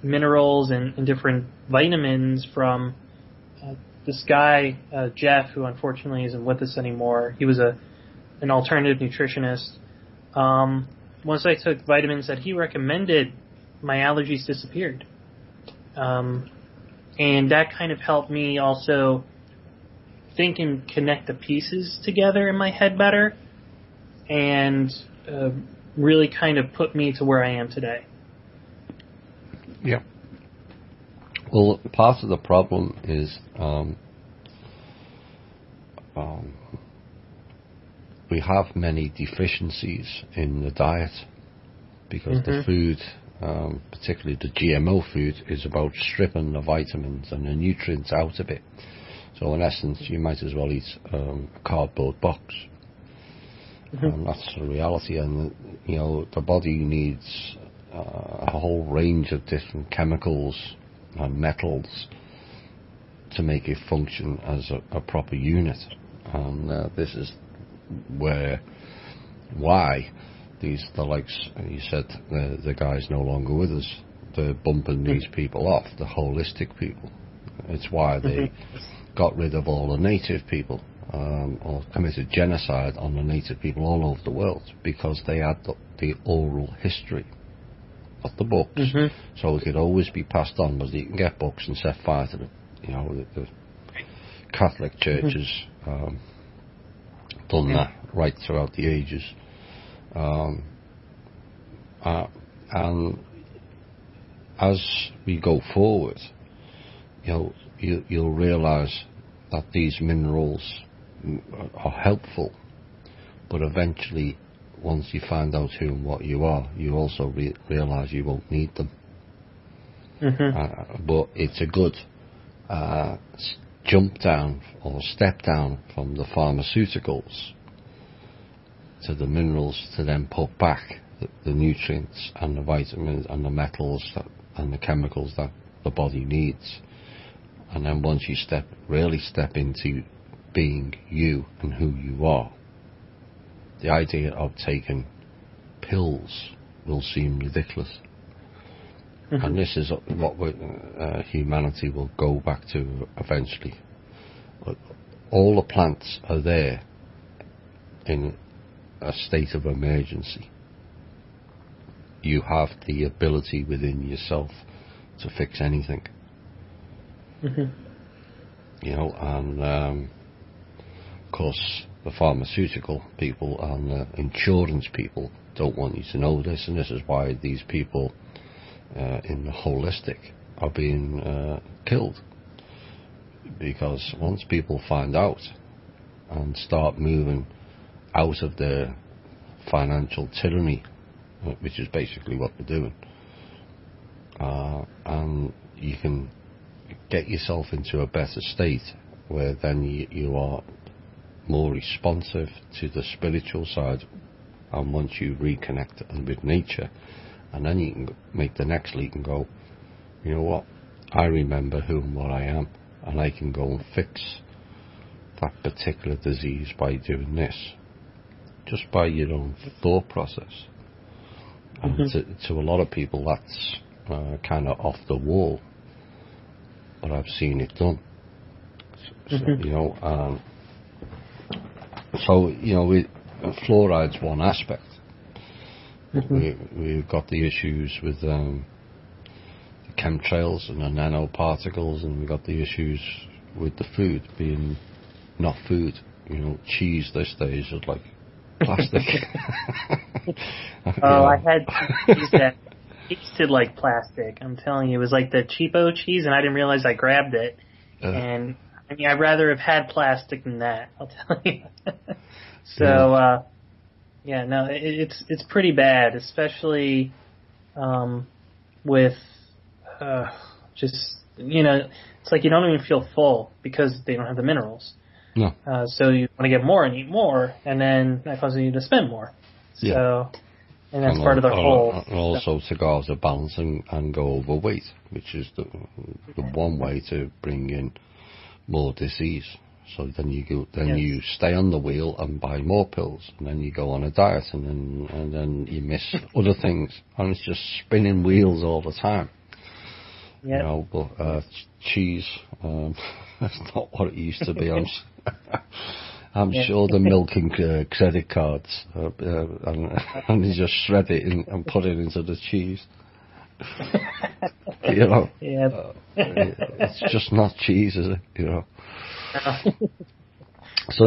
minerals and different vitamins from this guy, Jeff, who unfortunately isn't with us anymore, he was an alternative nutritionist. Once I took vitamins that he recommended, my allergies disappeared. And that kind of helped me also think and connect the pieces together in my head better, and really kind of put me to where I am today. Yeah. Well, part of the problem is we have many deficiencies in the diet because the food, particularly the GMO food, is about stripping the vitamins and the nutrients out of it. So in essence, you might as well eat a cardboard box. And that's the reality. And the body needs a whole range of different chemicals and metals to make it function as a proper unit. And this is why the likes, you said, the guy's no longer with us. They're bumping these people off, the holistic people. It's why they got rid of all the native people, or committed genocide on the native people all over the world, because they had the oral history, not the books. So it could always be passed on, but you can get books and set fire to them. The Catholic Church has done that right throughout the ages. And as we go forward, you'll realise that these minerals are helpful, but eventually, once you find out who and what you are, you also realise you won't need them. But it's a good jump down or step down from the pharmaceuticals to the minerals, to then put back the nutrients and the vitamins and the metals and the chemicals that the body needs. And then once you really step into being you and who you are, the idea of taking pills will seem ridiculous. And this is what humanity will go back to eventually. All the plants are there in a state of emergency. You have the ability within yourself to fix anything. And of course the pharmaceutical people and the insurance people don't want you to know this, and this is why these people in the holistic are being killed, because once people find out and start moving out of their financial tyranny, which is basically what they're doing, and you can get yourself into a better state where then you are more responsive to the spiritual side, and once you reconnect with nature, and then you can make the next leap and go, you know what, I remember who and what I am, and I can go and fix that particular disease by doing this, just by your own thought process. And to a lot of people that's kind of off the wall, but I've seen it done. So, fluoride's one aspect. We've got the issues with the chemtrails and the nanoparticles, and we've got the issues with the food being not food. Cheese these days is like plastic. I had cheese that tasted like plastic. I'm telling you, it was like the cheapo cheese, and I didn't realize I grabbed it. And I mean, I'd rather have had plastic than that, I'll tell you. So, it's pretty bad, especially with it's like you don't even feel full because they don't have the minerals. No. So you want to get more and eat more, and then that causes you to spend more. So, and that's part of the whole. And also to go out of balance and go overweight, which is the one way to bring in more disease. So then you stay on the wheel and buy more pills, and then you go on a diet, and then you miss other things, and it's just spinning wheels all the time. Yeah. But cheese, that's not what it used to be. I'm sure the milk and credit cards, and you just shred it and put it into the cheese. It's just not cheese, is it? So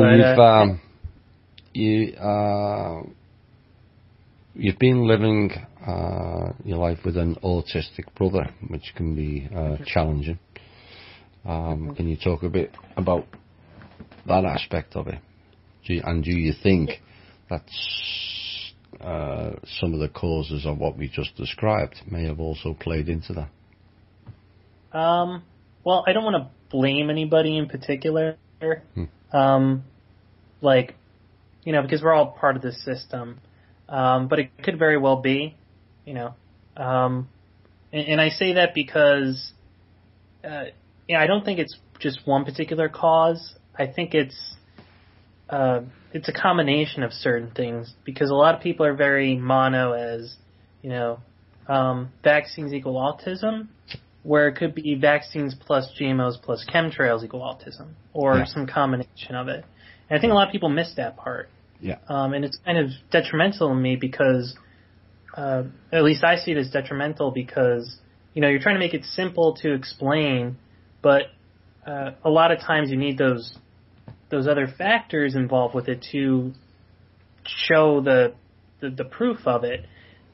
you've been living your life with an autistic brother, which can be challenging. Can you talk a bit about that aspect of it? Do you think that's some of the causes of what we just described may have also played into that? Well, I don't want to blame anybody in particular. Because we're all part of this system. But it could very well be, and I say that because, I don't think it's just one particular cause. I think it's a combination of certain things, because a lot of people are very mono as, vaccines equal autism, where it could be vaccines plus GMOs plus chemtrails equal autism, or some combination of it. And I think a lot of people miss that part. Yeah. And it's kind of detrimental to me because, at least I see it as detrimental because, you're trying to make it simple to explain, but a lot of times you need those other factors involved with it to show the proof of it.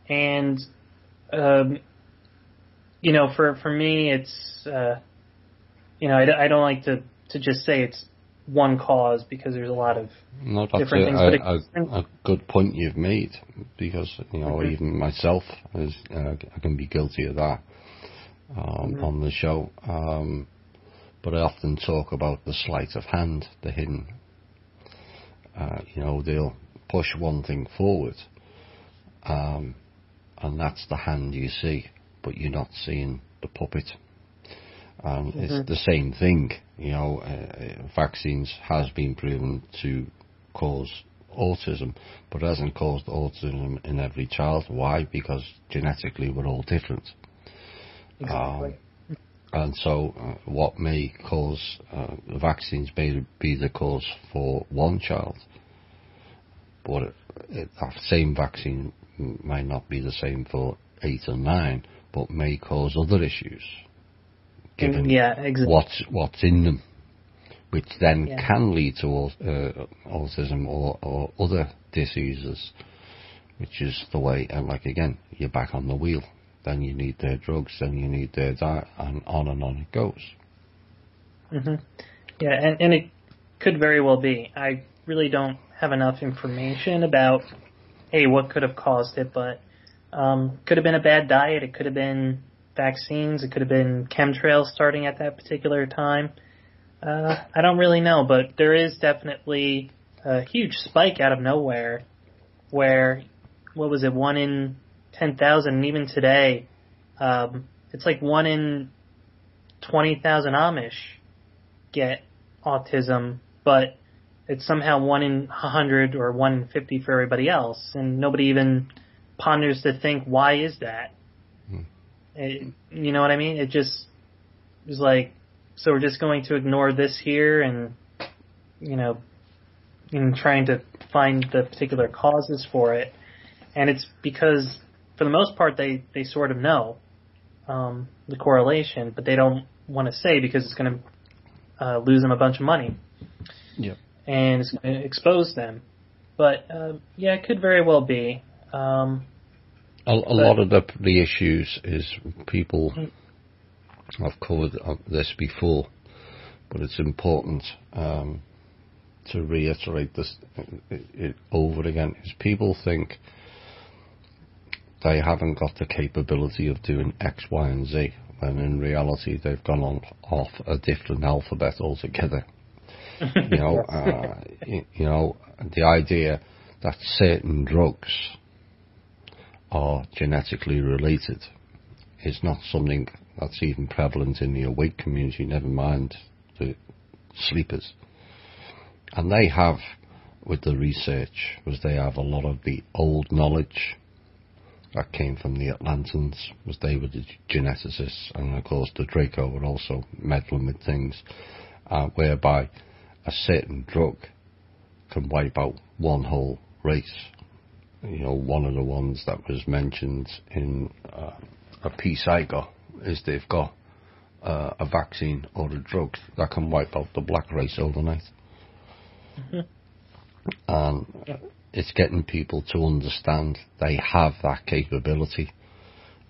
And, for me, it's, I don't like to just say it's one cause, because there's a lot of different things. A good point you've made, because even myself I can be guilty of that on the show. But I often talk about the sleight of hand, the hidden. They'll push one thing forward, and that's the hand you see, but you're not seeing the puppet. It's the same thing, vaccines has been proven to cause autism, but it hasn't caused autism in every child. Why? Because genetically we're all different. Exactly. And so what may cause vaccines may be the cause for one child, but that same vaccine might not be the same for 8 or 9, but may cause other issues, given what's in them, which then can lead to autism or other diseases, which is the way, and again, you're back on the wheel. Then you need their drugs, then you need their diet, and on it goes. Hmm. Yeah, and it could very well be. I really don't have enough information about, hey, what could have caused it, but could have been a bad diet. It could have been vaccines. It could have been chemtrails starting at that particular time. I don't really know, but there is definitely a huge spike out of nowhere where, what was it, 1 in 10,000, and even today, it's like 1 in 20,000 Amish get autism, but it's somehow 1 in 100 or 1 in 50 for everybody else, and nobody even ponders to think, why is that? You know what I mean? It just is like, so we're just going to ignore this here and, in trying to find the particular causes for it. And it's because, for the most part, they sort of know the correlation, but they don't want to say because it's going to lose them a bunch of money. Yep. And it's going to expose them. But, yeah, it could very well be. A lot of the issues is people, I've covered this before, but it's important to reiterate this over again, is people think they haven't got the capability of doing X, Y, and Z, when in reality they've gone off a different alphabet altogether. The idea that certain drugs are genetically related is not something that's even prevalent in the awake community, never mind the sleepers. And they have, with the research, was they have a lot of the old knowledge that came from the Atlantans, was they were the geneticists, and of course the Draco were also meddling with things, whereby a certain drug can wipe out one whole race. One of the ones that was mentioned in a piece I got is they've got a vaccine or a drug that can wipe out the black race overnight. Mm-hmm. And it's getting people to understand they have that capability.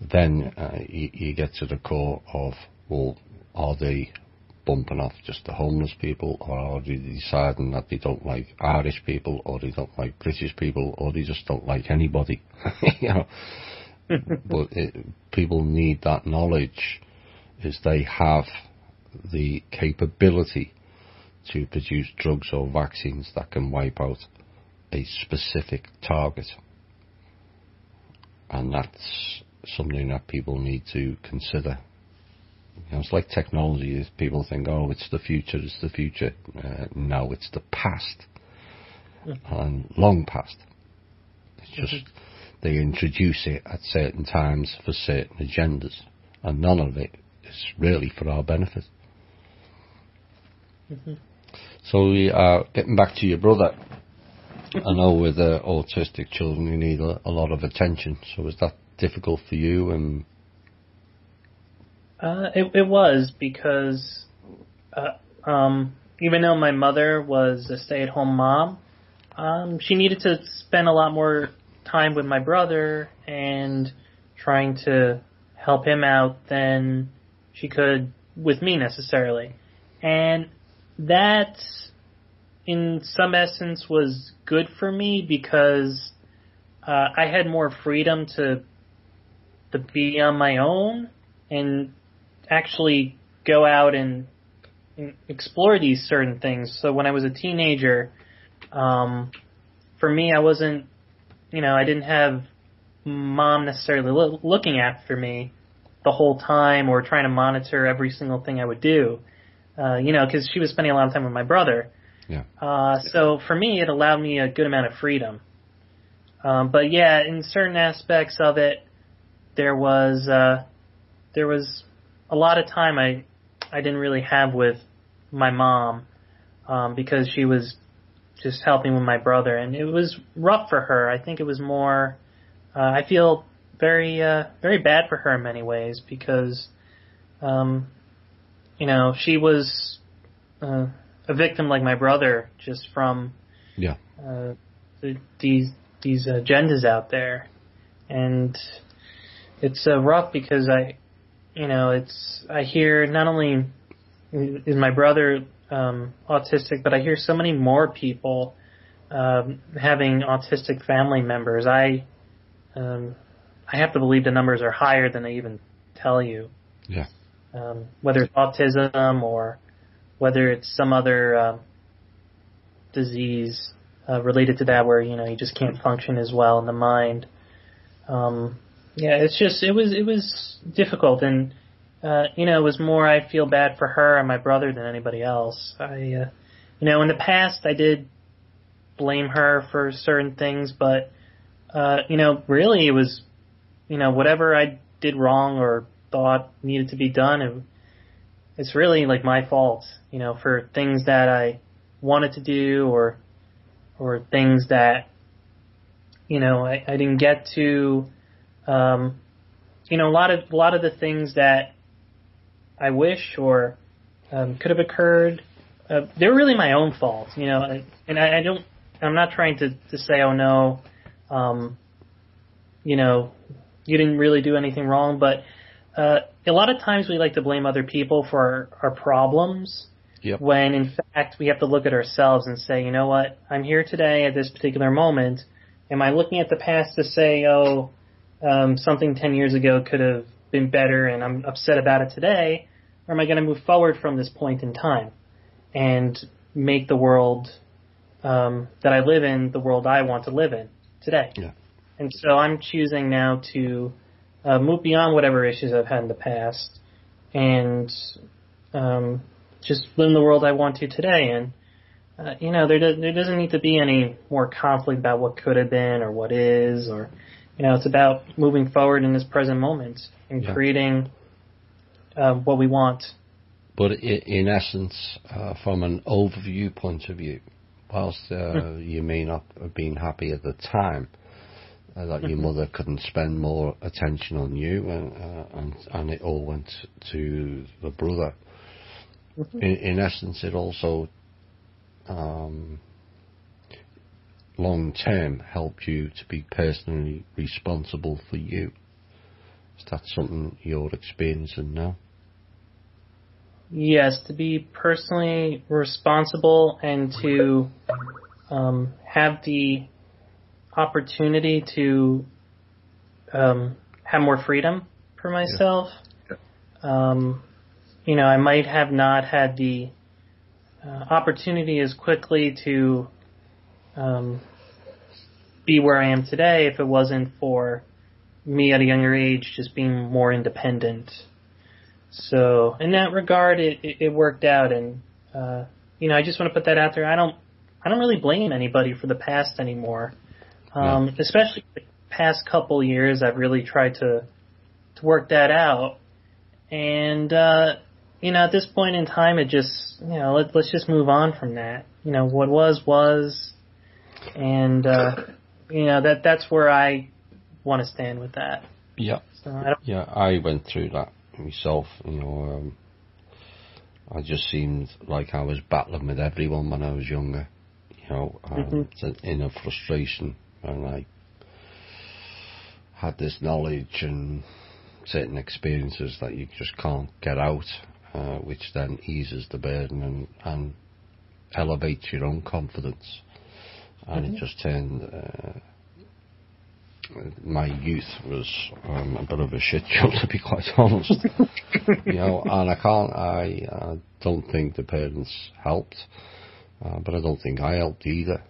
Then you get to the core of, well, are they bumping off just the homeless people, or are they deciding that they don't like Irish people, or they don't like British people, or they just don't like anybody? But people need that knowledge, is they have the capability to produce drugs or vaccines that can wipe out a specific target, and that's something that people need to consider. It's like technology. People think, oh, it's the future. No, it's the past, and long past. It's just they introduce it at certain times for certain agendas, and none of it is really for our benefit. So getting back to your brother, I know with autistic children you need a lot of attention. So was that difficult for you? And it was, because even though my mother was a stay-at-home mom, she needed to spend a lot more time with my brother and trying to help him out than she could with me necessarily. And that, in some essence, was good for me because I had more freedom to be on my own and actually go out and explore these certain things. So when I was a teenager, for me, I wasn't, I didn't have mom necessarily looking after me the whole time or trying to monitor every single thing I would do, because she was spending a lot of time with my brother. Yeah. So for me, it allowed me a good amount of freedom. But yeah, in certain aspects of it, there was a lot of time I didn't really have with my mom, because she was just helping with my brother, and it was rough for her. I think it was more, I feel very bad for her in many ways, because, she was a victim like my brother, just from these agendas out there. And it's rough because I hear not only is my brother autistic, but I hear so many more people having autistic family members. I have to believe the numbers are higher than they even tell you. Yeah. Whether it's autism or whether it's some other disease related to that, where you just can't function as well in the mind. It was difficult, and it was more I feel bad for her and my brother than anybody else. In the past I did blame her for certain things, but really it was whatever I did wrong or thought needed to be done, it's really like my fault, for things that I wanted to do or things that I didn't get to. A lot of the things that I wish or could have occurred, they're really my own fault, and I'm not trying to say, oh no, you didn't really do anything wrong, but a lot of times we like to blame other people for our problems. Yep. When in fact we have to look at ourselves and say, you know what, I'm here today at this particular moment. Am I looking at the past to say, something 10 years ago could have been better and I'm upset about it today? Or am I going to move forward from this point in time and make the world that I live in the world I want to live in today? Yeah. And so I'm choosing now to move beyond whatever issues I've had in the past and just live in the world I want to today. And, there doesn't need to be any more conflict about what could have been or what is, or, it's about moving forward in this present moment and creating what we want. But in essence, from an overview point of view, whilst you may not have been happy at the time, that your mother couldn't spend more attention on you, and it all went to the brother. In essence, it also long term helped you to be personally responsible for you. Is that something you're experiencing now? Yes, to be personally responsible and to have the opportunity to have more freedom for myself. Yeah. I might have not had the opportunity as quickly to be where I am today if it wasn't for me at a younger age just being more independent. So in that regard, it worked out, and I just want to put that out there. I don't really blame anybody for the past anymore. Especially the past couple years, I've really tried to work that out. And, at this point in time, it just, let's just move on from that. What was. And, that's where I want to stand with that. Yeah. So I went through that myself. I just seemed like I was battling with everyone when I was younger. In a frustration. And I had this knowledge and certain experiences that you just can't get out, which then eases the burden and elevates your own confidence. And it just turned... my youth was a bit of a shit show, to be quite honest. And I don't think the parents helped, but I don't think I helped either.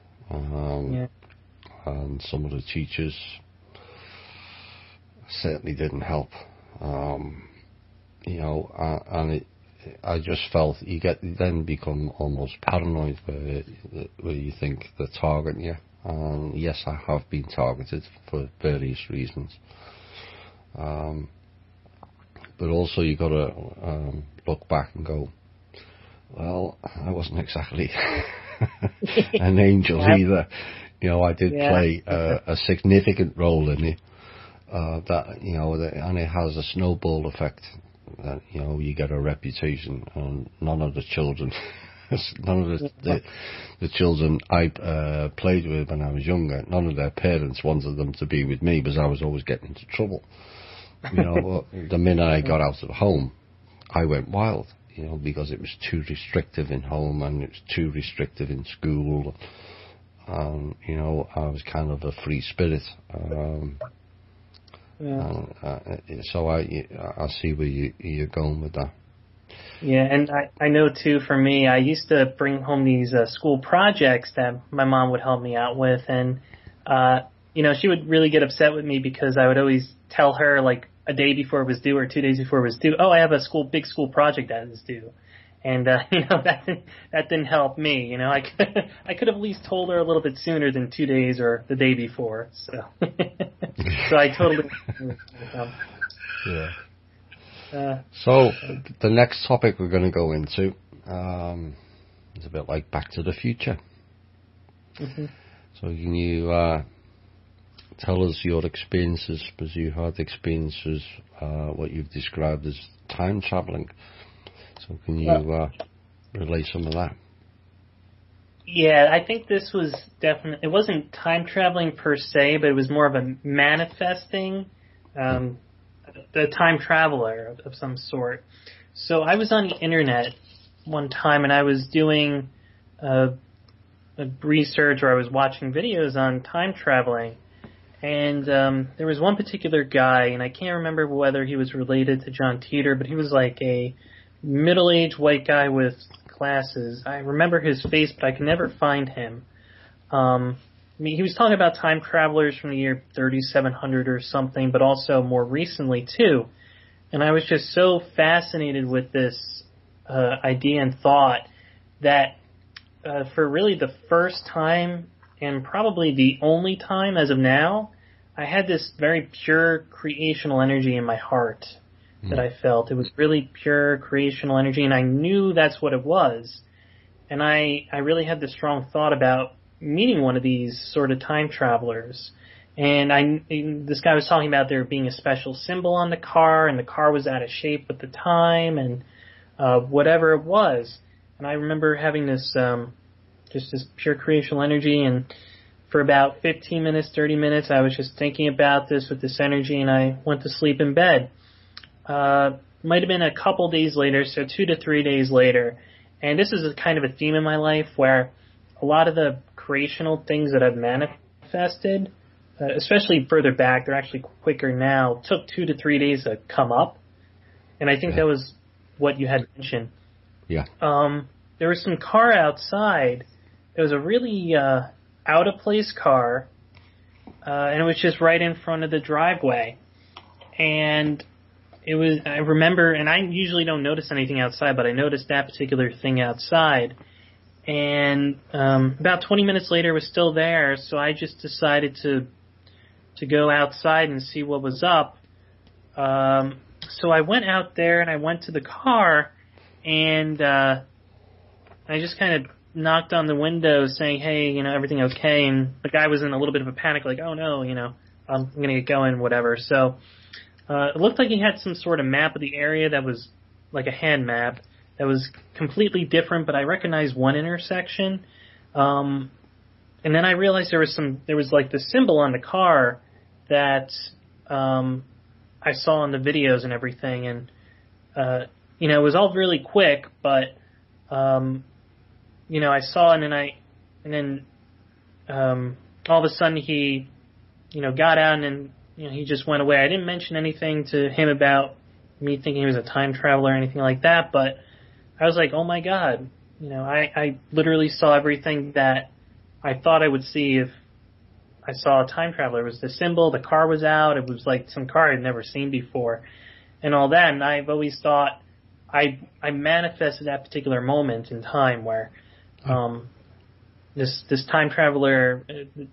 And some of the teachers certainly didn't help. I just felt you then become almost paranoid where you think they're targeting you. And yes, I have been targeted for various reasons. But also you got to look back and go, well, I wasn't exactly an angel either. I did play a significant role in it. And it has a snowball effect. That you get a reputation, and none of the children I played with when I was younger, none of their parents wanted them to be with me because I was always getting into trouble. The minute I got out of home, I went wild. because it was too restrictive in home and it was too restrictive in school. I was kind of a free spirit. So I see where you're going with that. Yeah, and I know too, for me, I used to bring home these school projects that my mom would help me out with, and she would really get upset with me because I would always tell her like a day before it was due or 2 days before it was due, oh, I have a big school project that is due. And that didn't help me. I could have at least told her a little bit sooner than 2 days or the day before. So so I totally yeah. So the next topic we're going to go into is a bit like Back to the Future. Mm-hmm. So can you tell us your experiences, because you had experiences, what you've described as time traveling. So can you relay some of that? Yeah, I think this was definitely, it wasn't time traveling per se, but it was more of a manifesting, the time traveler of some sort. So I was on the internet one time and I was doing a research, or I was watching videos on time traveling. And there was one particular guy, and I can't remember whether he was related to John Teeter, but he was like a middle-aged white guy with glasses. I remember his face, but I can never find him. He was talking about time travelers from the year 3700 or something, but also more recently too. And I was just so fascinated with this idea and thought that for really the first time, and probably the only time as of now, I had this very pure creational energy in my heart that I felt. It was really pure creational energy, and I knew that's what it was. And I really had this strong thought about meeting one of these sort of time travelers. And this guy was talking about there being a special symbol on the car, and the car was out of shape at the time, and whatever it was. And I remember having this just this pure creational energy, and for about 15 minutes, 30 minutes, I was just thinking about this with this energy, and I went to sleep in bed. Might have been a couple days later, so 2 to 3 days later, and this is a kind of a theme in my life where a lot of the creational things that I've manifested, especially further back, they're actually quicker now, took 2 to 3 days to come up, and I think that was what you had mentioned. Yeah. There was some car outside. It was a really out-of-place car, and it was just right in front of the driveway. And it was, I remember, and I usually don't notice anything outside, but I noticed that particular thing outside. And about 20 minutes later, it was still there, so I just decided to go outside and see what was up. So I went out there, and I went to the car, and I just kind of knocked on the window saying, hey, everything okay? And the guy was in a little bit of a panic, like, oh no, I'm going to get going, whatever. So it looked like he had some sort of map of the area that was like a hand map that was completely different, but I recognized one intersection. And then I realized there was like the symbol on the car that I saw in the videos and everything. And, it was all really quick, but I saw it, and then all of a sudden he, got out, and then, he just went away. I didn't mention anything to him about me thinking he was a time traveler or anything like that, but I was like, oh my God, I literally saw everything that I thought I would see if I saw a time traveler. It was the symbol, the car was out, it was like some car I'd never seen before, and all that, and I've always thought I manifested that particular moment in time where this time traveler,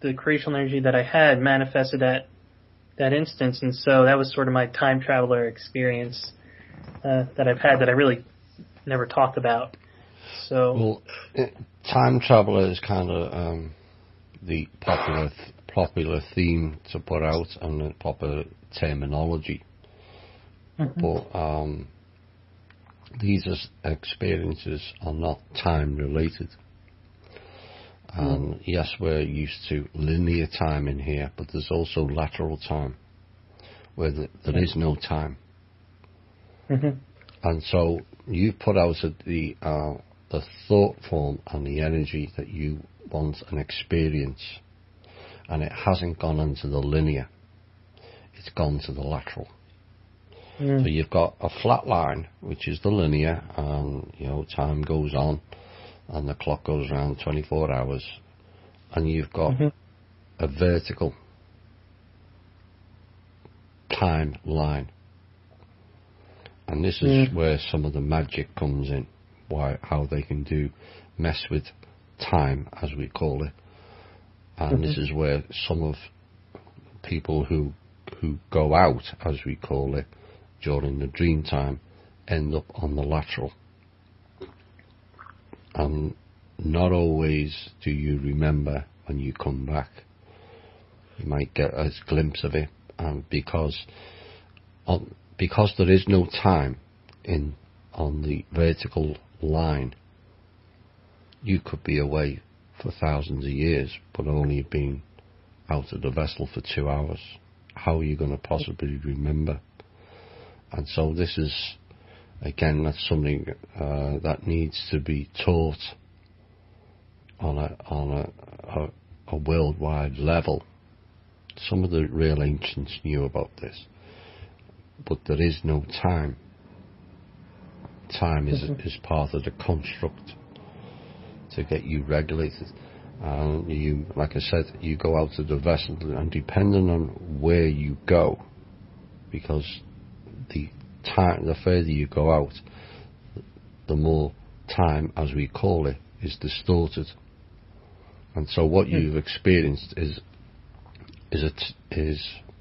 the creational energy that I had manifested that instance, and so that was sort of my time traveler experience that I've had that I really never talked about. So, time traveler is kind of the popular theme to put out and the proper terminology, but these experiences are not time related. And yes, we're used to linear time in here, but there's also lateral time, where there is no time. And so you've put out the thought form and the energy that you want an experience, and it hasn't gone into the linear, it's gone to the lateral. So you've got a flat line, which is the linear, and time goes on and the clock goes around 24 hours, and you've got a vertical timeline. And this is where some of the magic comes in, how they can mess with time, as we call it. And this is where some of people who go out, as we call it, during the dream time, end up on the lateral. And not always do you remember when you come back. You might get a glimpse of it, and because there is no time on the vertical line, you could be away for thousands of years, but only being out of the vessel for 2 hours. How are you going to possibly remember? And so this is, again, that's something that needs to be taught on a worldwide level. Some of the real ancients knew about this, but there is no time. Time is part of the construct to get you regulated. And you, like I said, you go out of the vessel, and depending on where you go, because the further you go out, the more time, as we call it, is distorted. And so what you've experienced is,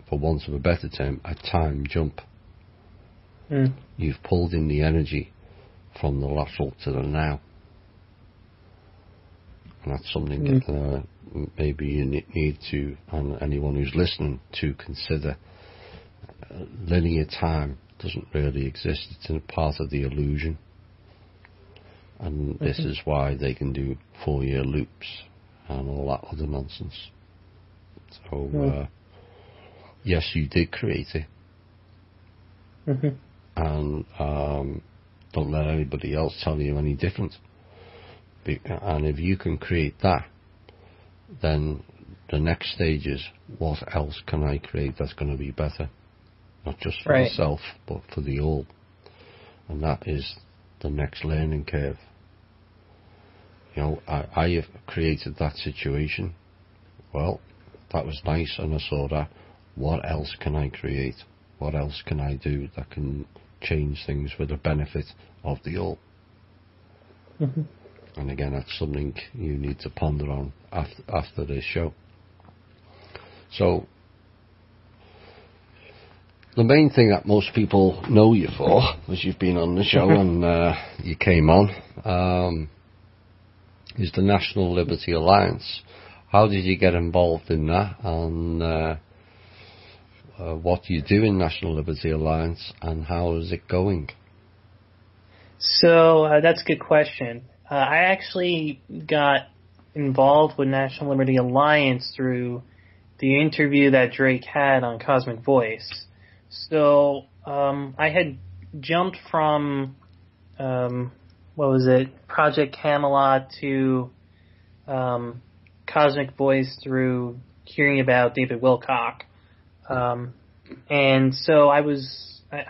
for want of a better term, a time jump. You've pulled in the energy from the lateral to the now. And that's something that maybe you need to, and anyone who's listening, to consider. Linear time doesn't really exist. It's a part of the illusion. And this is why they can do 4-year loops and all that other nonsense. So, yes, you did create it. And don't let anybody else tell you any different. And if you can create that, then the next stage is, what else can I create that's going to be better? Not just for the self, but for the all. And that is the next learning curve. I have created that situation. Well, that was nice, and I saw that. What else can I create? What else can I do that can change things for the benefit of the all? And again, that's something you need to ponder on after this show. So, the main thing that most people know you for, was you've been on the show and you came on, is the National Liberty Alliance. How did you get involved in that, and what do you do in National Liberty Alliance, and how is it going? So that's a good question. I actually got involved with National Liberty Alliance through the interview that Drake had on Cosmic Voice. So I had jumped from Project Camelot to Cosmic Voice through hearing about David Wilcock. And so I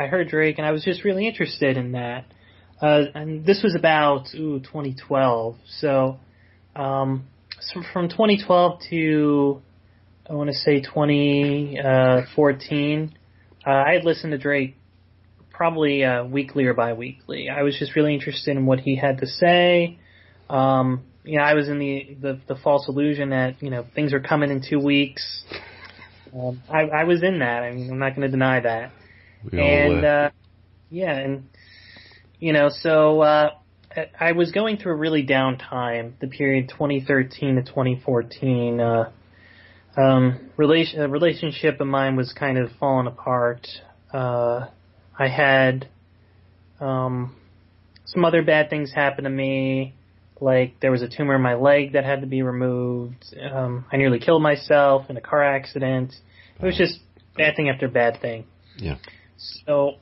heard Drake, and I was just really interested in that. And this was about 2012. So from 2012 to, I want to say 2014, I had listened to Drake probably weekly or bi-weekly. I was just really interested in what he had to say. I was in the false illusion that things are coming in 2 weeks. I was in that. I mean, I'm not going to deny that. So I was going through a really down time, the period 2013 to 2014. A relationship of mine was kind of falling apart. I had some other bad things happen to me, like there was a tumor in my leg that had to be removed. I nearly killed myself in a car accident. It was just bad thing after bad thing. Yeah. So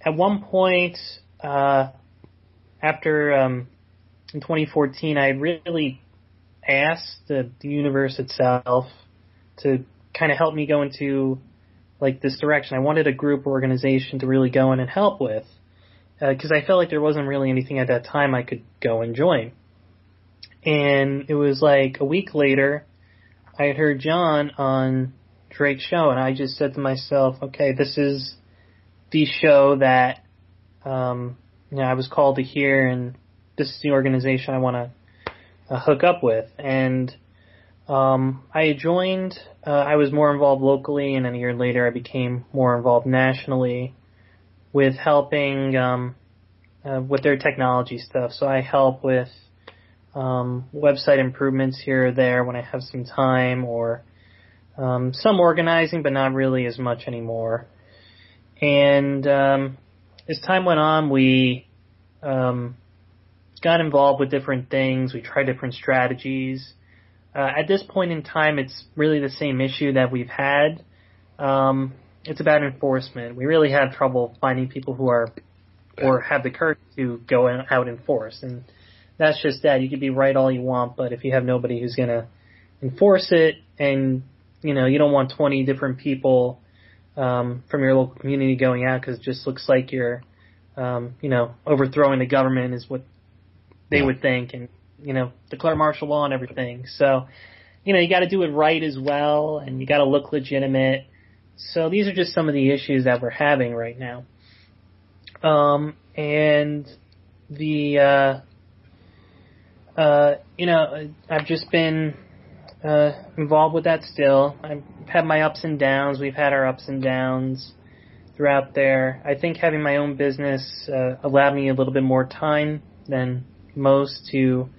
at one point, after in 2014, I really asked the universe itself to kind of help me go into like this direction. I wanted a group organization to really go in and help with, because I felt like there wasn't really anything at that time I could go and join. And it was like a week later, I had heard John on Drake's show, and I just said to myself, okay, this is the show that I was called to hear, and this is the organization I want to hook up with. And I joined. I was more involved locally, and then a year later I became more involved nationally with helping with their technology stuff. So I help with website improvements here or there when I have some time, or some organizing, but not really as much anymore. And as time went on, we got involved with different things. We tried different strategies. At this point in time, it's really the same issue that we've had. It's about enforcement. We really have trouble finding people who are or have the courage to go out and enforce. And that's just that. You can be right all you want, but if you have nobody who's going to enforce it, and you don't want 20 different people from your local community going out because it just looks like you're overthrowing the government is what they would think, and declare martial law and everything. So you got to do it right as well, and you got to look legitimate. So these are just some of the issues that we're having right now. And the I've just been involved with that still. I've had my ups and downs. We've had our ups and downs throughout there. I think having my own business allowed me a little bit more time than most to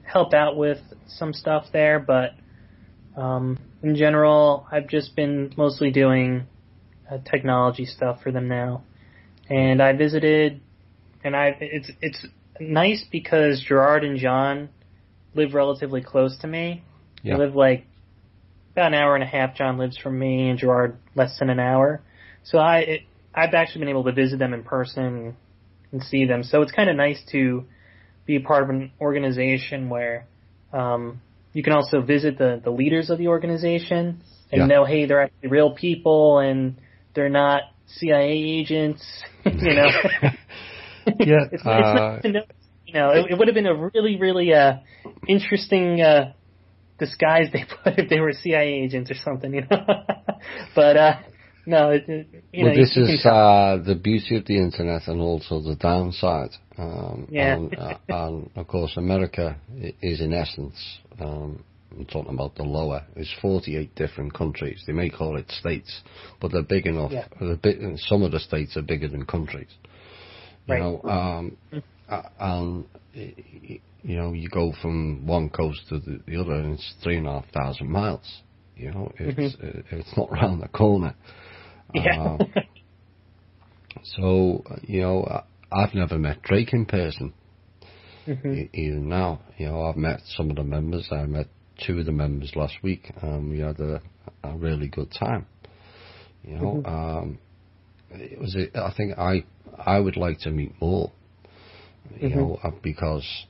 help out with some stuff there, but in general, I've just been mostly doing technology stuff for them now. And I visited, and it's nice because Gerard and John live relatively close to me. Yeah. They live like about an hour and a half. John lives from me, and Gerard less than an hour. So I've actually been able to visit them in person and see them. So it's kind of nice to be a part of an organization where you can also visit the leaders of the organization and know, hey, they're actually real people and they're not CIA agents. Yeah. It's nice to know. It would have been a really, really interesting disguise they put if they were CIA agents or something, But no, this is the beauty of the internet and also the downside. And of course, America is in essence, I'm talking about the lower, is 48 different countries. They may call it states, but they're big enough. Yeah. Some of the states are bigger than countries. And you go from one coast to the other, and it's 3,500 miles. It's not round the corner. Yeah. So I've never met Drake in person. Even now, I've met some of the members. I met 2 of the members last week. We had a really good time. It was. I think I would like to meet more. Because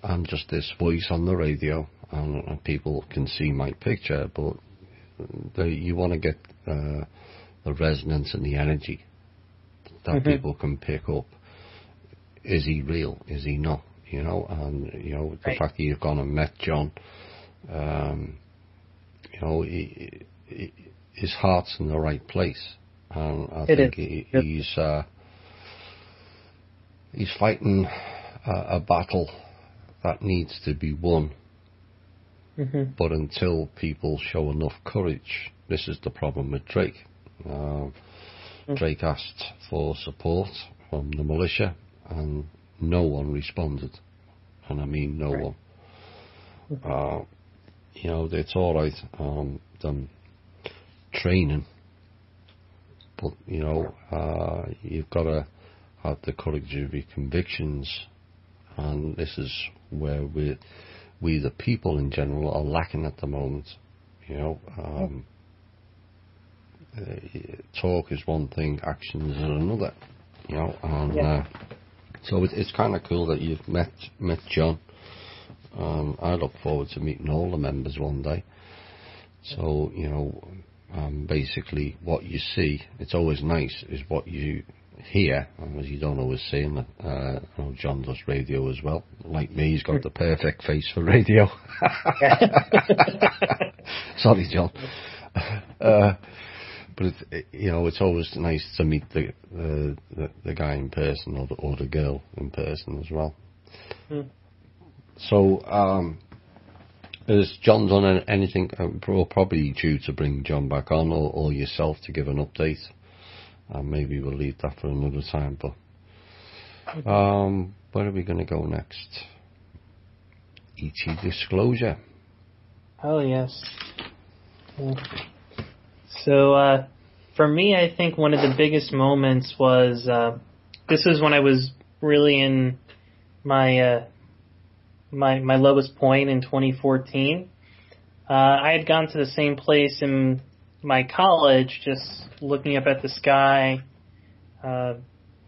I'm just this voice on the radio, and people can see my picture, but you want to get the resonance and the energy that people can pick up. Is he real? Is he not? And the fact that you've gone and met John, his heart's in the right place, and I think he's fighting a battle that needs to be won. But until people show enough courage, this is the problem with Drake. Drake asked for support from the militia, and no one responded. And I mean no one. It's all right, them training, but you've got to have the courage of your convictions, and this is where we the people in general are lacking at the moment. Talk is one thing, actions is another. you know, and so it's kind of cool that you've met John. I look forward to meeting all the members one day. So, you know, basically what you see, it's always nice, is what you hear, as you don't always see. And I know John does radio as well. Like me, he's got the perfect face for radio. Sorry, John. But you know, it's always nice to meet the guy in person, or the girl in person as well. So, has John done anything? We're probably due to bring John back on, or yourself, to give an update. Maybe we'll leave that for another time. But where are we going to go next? ET disclosure. Oh yes. So for me, I think one of the biggest moments was this was when I was really in my my lowest point in 2014. I had gone to the same place in my college, just looking up at the sky,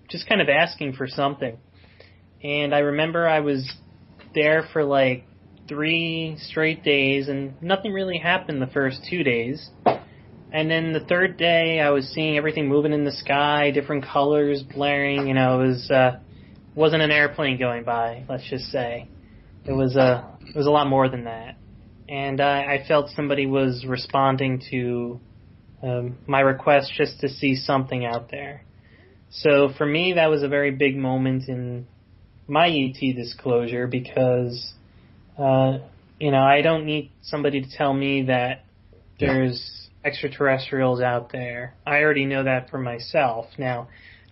just kind of asking for something. And I remember I was there for like 3 straight days, and nothing really happened the first 2 days. And then the third day, I was seeing everything moving in the sky, different colors blaring. You know, it wasn't an airplane going by, let's just say. It was a lot more than that. And I felt somebody was responding to my request just to see something out there. So for me, that was a very big moment in my ET disclosure, because, you know, I don't need somebody to tell me that there's extraterrestrials out there. I already know that for myself. Now,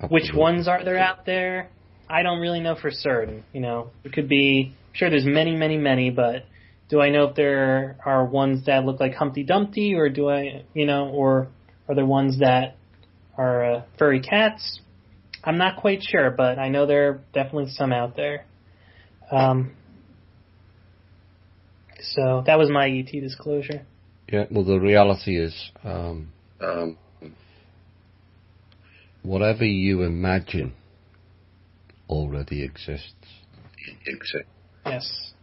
which ones are there out there? I don't really know for certain. You know, it could be, I'm sure there's many, but do I know if there are ones that look like Humpty Dumpty, or do I, you know, or are there ones that are furry cats? I'm not quite sure, but I know there are definitely some out there. So that was my ET disclosure. Yeah, well, the reality is, whatever you imagine already exists. Yes.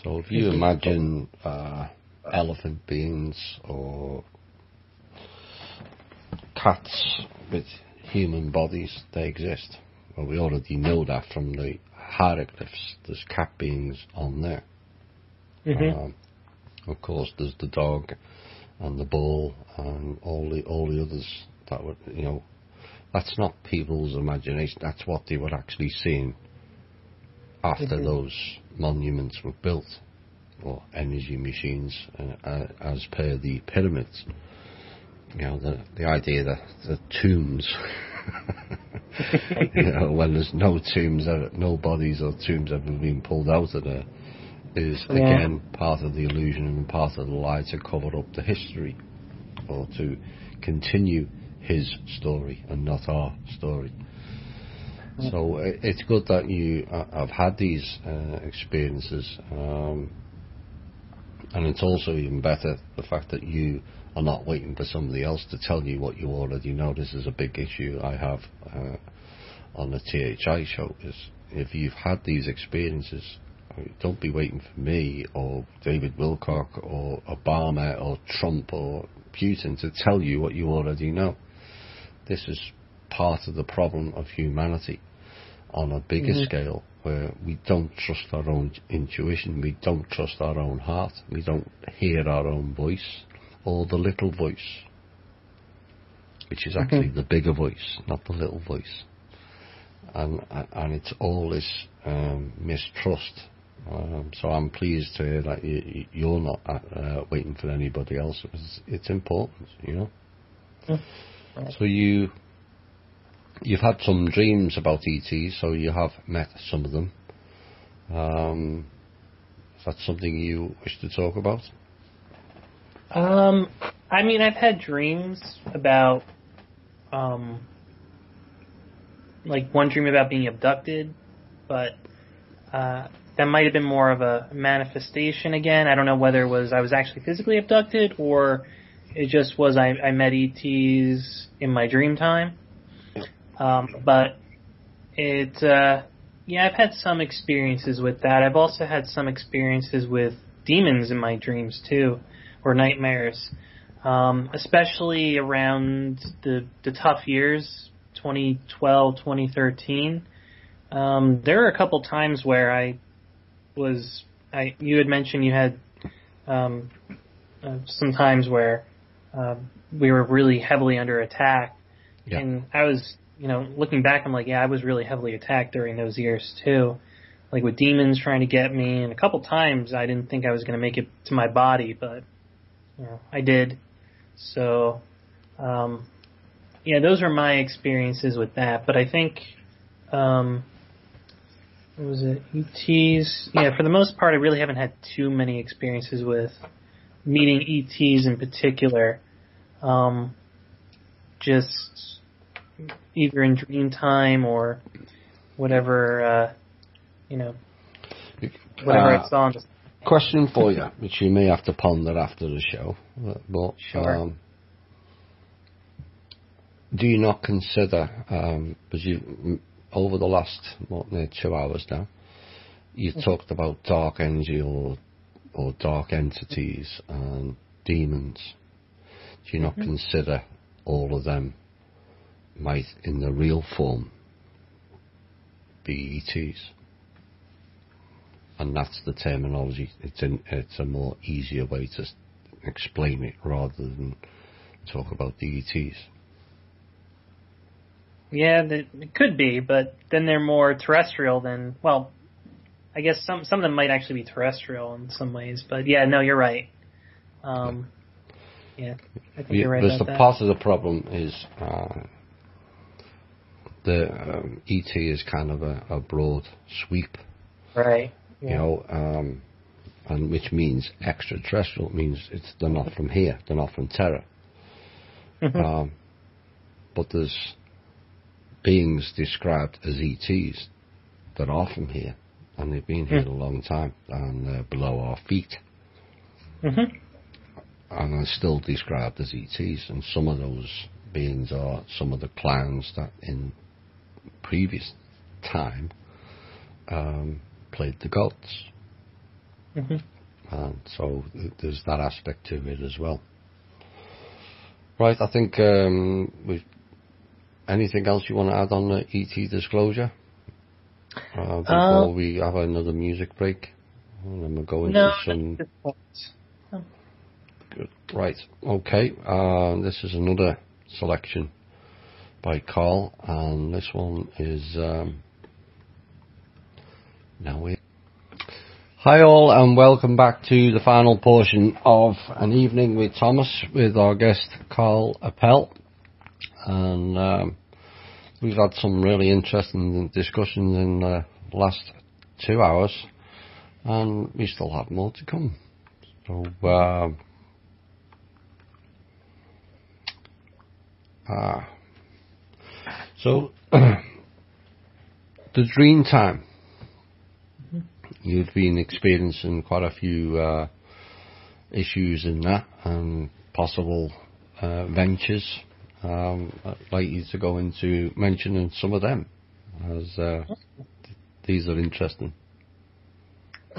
So if you imagine elephant beings or cats with human bodies, they exist. Well, we already know that from the hieroglyphs. There's cat beings on there. Of course, there's the dog and the bull and all the others that were, you know, that's not people's imagination. That's what they were actually seeing after those monuments were built, or energy machines, as per the pyramids. You know, the idea that the tombs, you know, when there's no tombs, no bodies or tombs ever been pulled out of there, is again part of the illusion and part of the lie to cover up the history, or to continue his story and not our story. So it's good that you have had these experiences, and it's also even better the fact that you are not waiting for somebody else to tell you what you already know. This is a big issue I have on the THI show, is if you've had these experiences, don't be waiting for me or David Wilcock or Obama or Trump or Putin to tell you what you already know. This is part of the problem of humanity on a bigger scale, where we don't trust our own intuition, we don't trust our own heart, we don't hear our own voice, or the little voice, which is actually the bigger voice, not the little voice. And it's all this mistrust. So I'm pleased to hear that you're not waiting for anybody else. It's important, you know. Right. So you've had some dreams about ETs, so you have met some of them. Is that something you wish to talk about? I mean, I've had dreams about, like one dream about being abducted, but that might have been more of a manifestation again. I don't know whether it was I was actually physically abducted, or It just was I met ETs in my dream time. But I've had some experiences with that. I've also had some experiences with demons in my dreams too, or nightmares. Especially around the tough years, 2012, 2013. There were a couple times where you had mentioned you had some times where we were really heavily under attack. Yeah. And I was, looking back, I'm like, yeah, I was really heavily attacked during those years too. Like with demons trying to get me, and a couple times I didn't think I was going to make it to my body, but I did. So, those are my experiences with that. But I think, what was it, ETs? Yeah, for the most part, I really haven't had too many experiences with meeting ETs in particular. Just either in dream time or whatever, whatever I saw. Question for you, which you may have to ponder after the show, but sure. Do you not consider, because you over the last 2 hours now, you talked about dark energy or dark entities and demons. Do you not consider all of them might, in the real form, be ETs? And that's the terminology. It's a more easier way to explain it rather than talk about the ETs. Yeah, it could be, but then they're more terrestrial than, well, I guess some of them might actually be terrestrial in some ways. But yeah, no, you're right. I think you're right about that. Part of the problem is the ET is kind of a broad sweep. Right. Yeah. And which means extraterrestrial. It means they're not from here. They're not from Terra. But there's beings described as ETs that are from here, and they've been here a long time, and they're below our feet. And are still described as ETs, and some of those beings are some of the clowns that in previous time played the gods. And so there's that aspect to it as well. Right, I think anything else you want to add on the ET disclosure? Before we have another music break? And then we'll go into some... Good. Right, okay. This is another selection by Carl, and this one is... Hi all, and welcome back to the final portion of An Evening with Thomas, with our guest Carl Appel. And we've had some really interesting discussions in the last 2 hours, and we still have more to come. So, the dream time. You've been experiencing quite a few issues in that, and possible ventures. I'd like you to go into mentioning some of them, as these are interesting.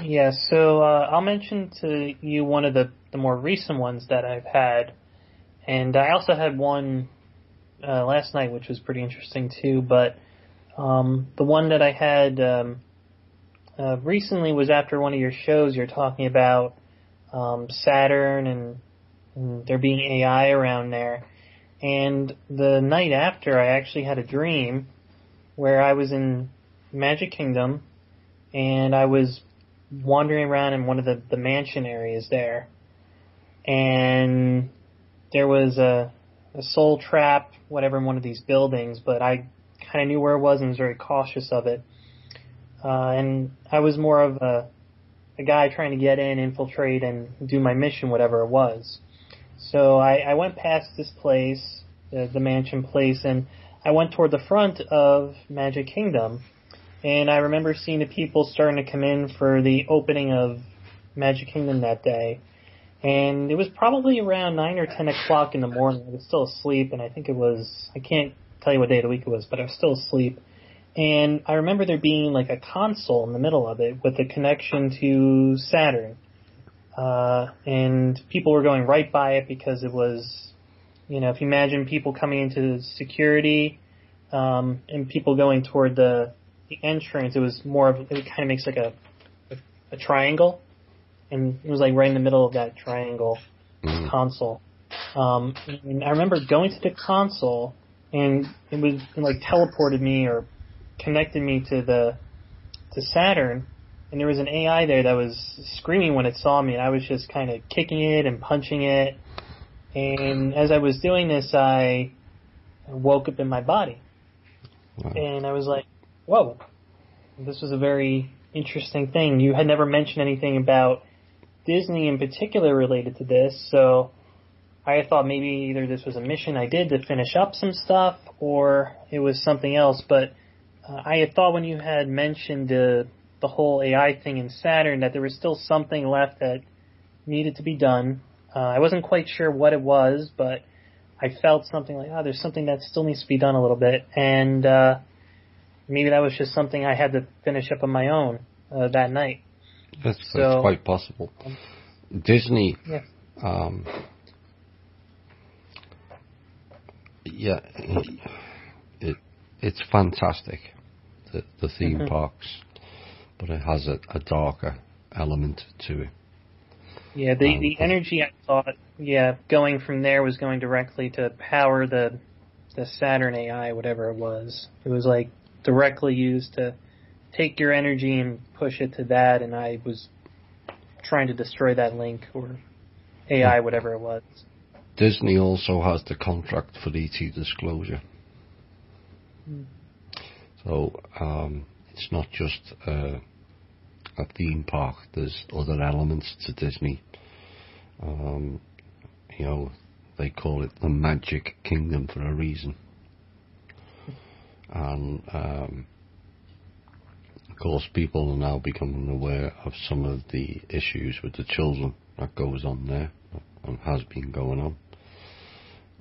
Yeah, so I'll mention to you one of the more recent ones that I've had, and I also had one last night, which was pretty interesting too, but the one that I had recently was after one of your shows. You're talking about Saturn and there being AI around there. And the night after, I actually had a dream where I was in Magic Kingdom, and I was wandering around in one of the mansion areas there. And there was a soul trap, whatever, in one of these buildings, but I kind of knew where it was and was very cautious of it. And I was more of a guy trying to get in, infiltrate, and do my mission, whatever it was. So I went past this place, the mansion place, and I went toward the front of Magic Kingdom. And I remember seeing the people starting to come in for the opening of Magic Kingdom that day. And it was probably around 9 or 10 o'clock in the morning. I was still asleep, and I think it was, I can't tell you what day of the week it was, but I was still asleep. And I remember there being like a console in the middle of it with a connection to Saturn. And people were going right by it because it was, if you imagine people coming into security, and people going toward the entrance, it was more of, it kind of makes like a triangle. And it was like right in the middle of that triangle console. And I remember going to the console, and it like teleported me or connected me to Saturn, and there was an AI there that was screaming when it saw me, and I was just kind of kicking it and punching it. And as I was doing this, I woke up in my body. Wow. And I was like, whoa, this was a very interesting thing. You had never mentioned anything about Disney in particular related to this, so I thought maybe either this was a mission I did to finish up some stuff, or it was something else. But I had thought when you had mentioned the whole AI thing in Saturn that there was still something left that needed to be done. I wasn't quite sure what it was, but I felt something like, there's something that still needs to be done a little bit. And maybe that was just something I had to finish up on my own that night. That's quite possible. Disney, it's fantastic, the theme parks, but it has a darker element to it. Yeah, the energy I thought, going from there was going directly to power the Saturn AI, whatever it was. It was like directly used to take your energy and push it to that, and I was trying to destroy that link or AI, whatever it was. Disney also has the contract for ET disclosure. So it's not just a theme park. There's other elements to Disney. They call it the Magic Kingdom for a reason. And of course, people are now becoming aware of some of the issues with the children that goes on there and has been going on.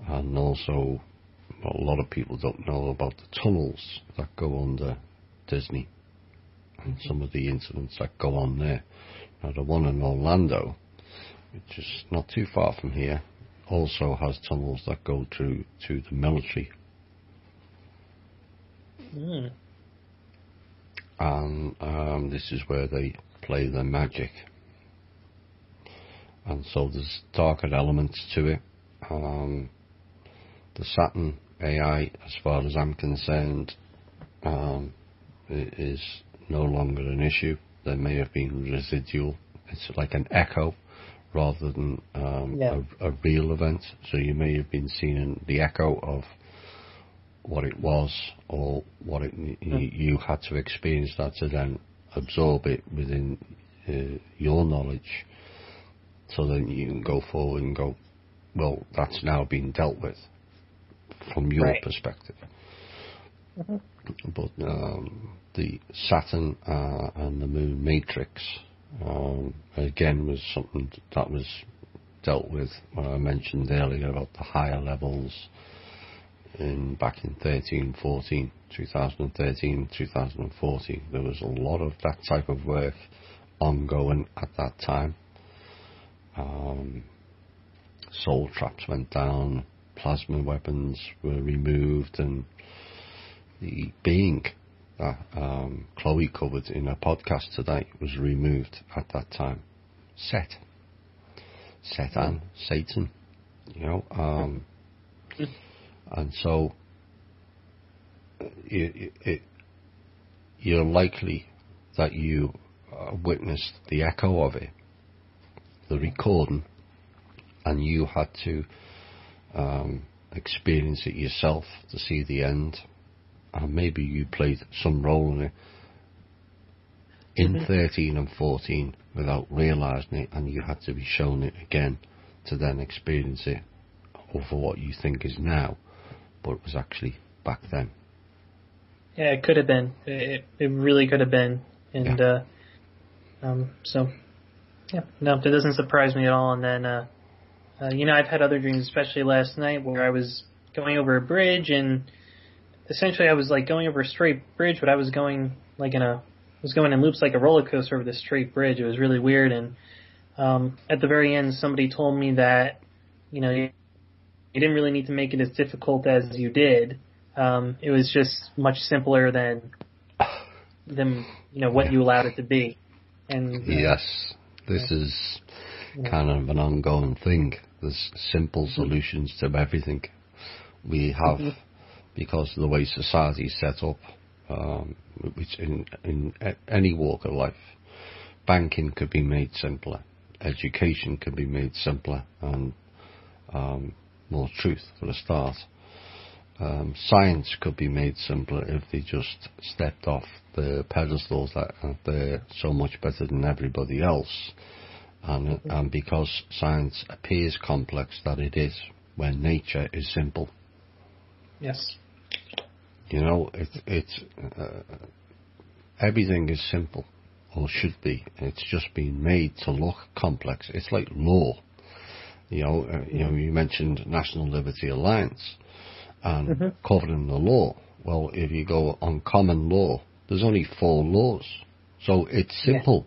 And also, a lot of people don't know about the tunnels that go under Disney and some of the incidents that go on there. Now, the one in Orlando, which is not too far from here, also has tunnels that go through to the military. And this is where they play their magic. And so there's darker elements to it. The Saturn AI, as far as I'm concerned, is no longer an issue. There may have been residual. It's like an echo rather than a real event. So you may have been seeing the echo of what it was, or what you had to experience that to then absorb it within your knowledge, so then you can go forward and go, well, that's now been dealt with from your perspective. But the Saturn and the Moon matrix again was something that was dealt with when I mentioned earlier about the higher levels back in 2013, 2014. There was a lot of that type of work ongoing at that time. Soul traps went down, plasma weapons were removed, and the being that Chloe covered in her podcast today was removed at that time. Satan, and so you're likely that you witnessed the echo of it, the recording, and you had to experience it yourself to see the end, and maybe you played some role in it in 13 and 14 without realising it, and you had to be shown it again to then experience it over what you think is now, but it was actually back then. Yeah, it could have been. It really could have been. And so Yeah, no, that doesn't surprise me at all. And then, I've had other dreams, especially last night, where I was going over a bridge, and essentially I was like going over a straight bridge, but I was going like was going in loops like a roller coaster over this straight bridge. It was really weird. And at the very end, somebody told me that, you didn't really need to make it as difficult as you did. It was just much simpler than what you allowed it to be. And yes, this is kind of an ongoing thing. There's simple solutions to everything. We have, because of the way society is set up, which in any walk of life, banking could be made simpler, education could be made simpler, and more truth for a start. Science could be made simpler if they just stepped off the pedestals that they're so much better than everybody else. And because science appears complex, that it is, when nature is simple. Yes. It's everything is simple, or should be. It's just been made to look complex. It's like law. You mentioned National Liberty Alliance and covering the law. Well, if you go on common law, there's only 4 laws, so it's simple.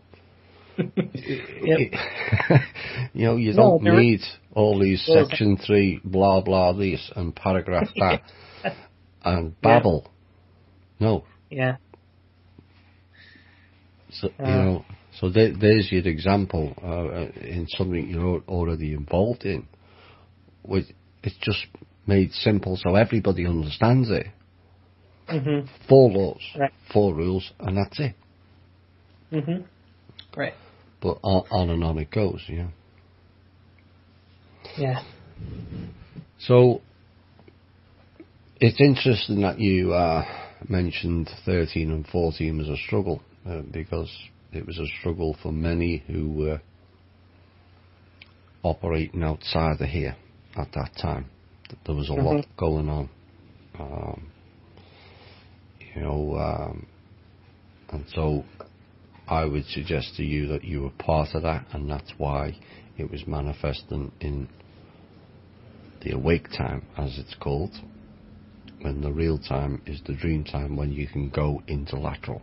You don't need all these section 3 blah blah this and paragraph that and babble. No. Yeah. So so there's your example in something you're already involved in. It's just made simple so everybody understands it. 4 laws, 4 rules, and that's it. Right. But on and on it goes, Yeah. So it's interesting that you mentioned 13 and 14 as a struggle, because it was a struggle for many who were operating outside of here at that time. There was a lot going on. And so I would suggest to you that you were part of that, and that's why it was manifesting in the awake time, as it's called, when the real time is the dream time, when you can go into lateral.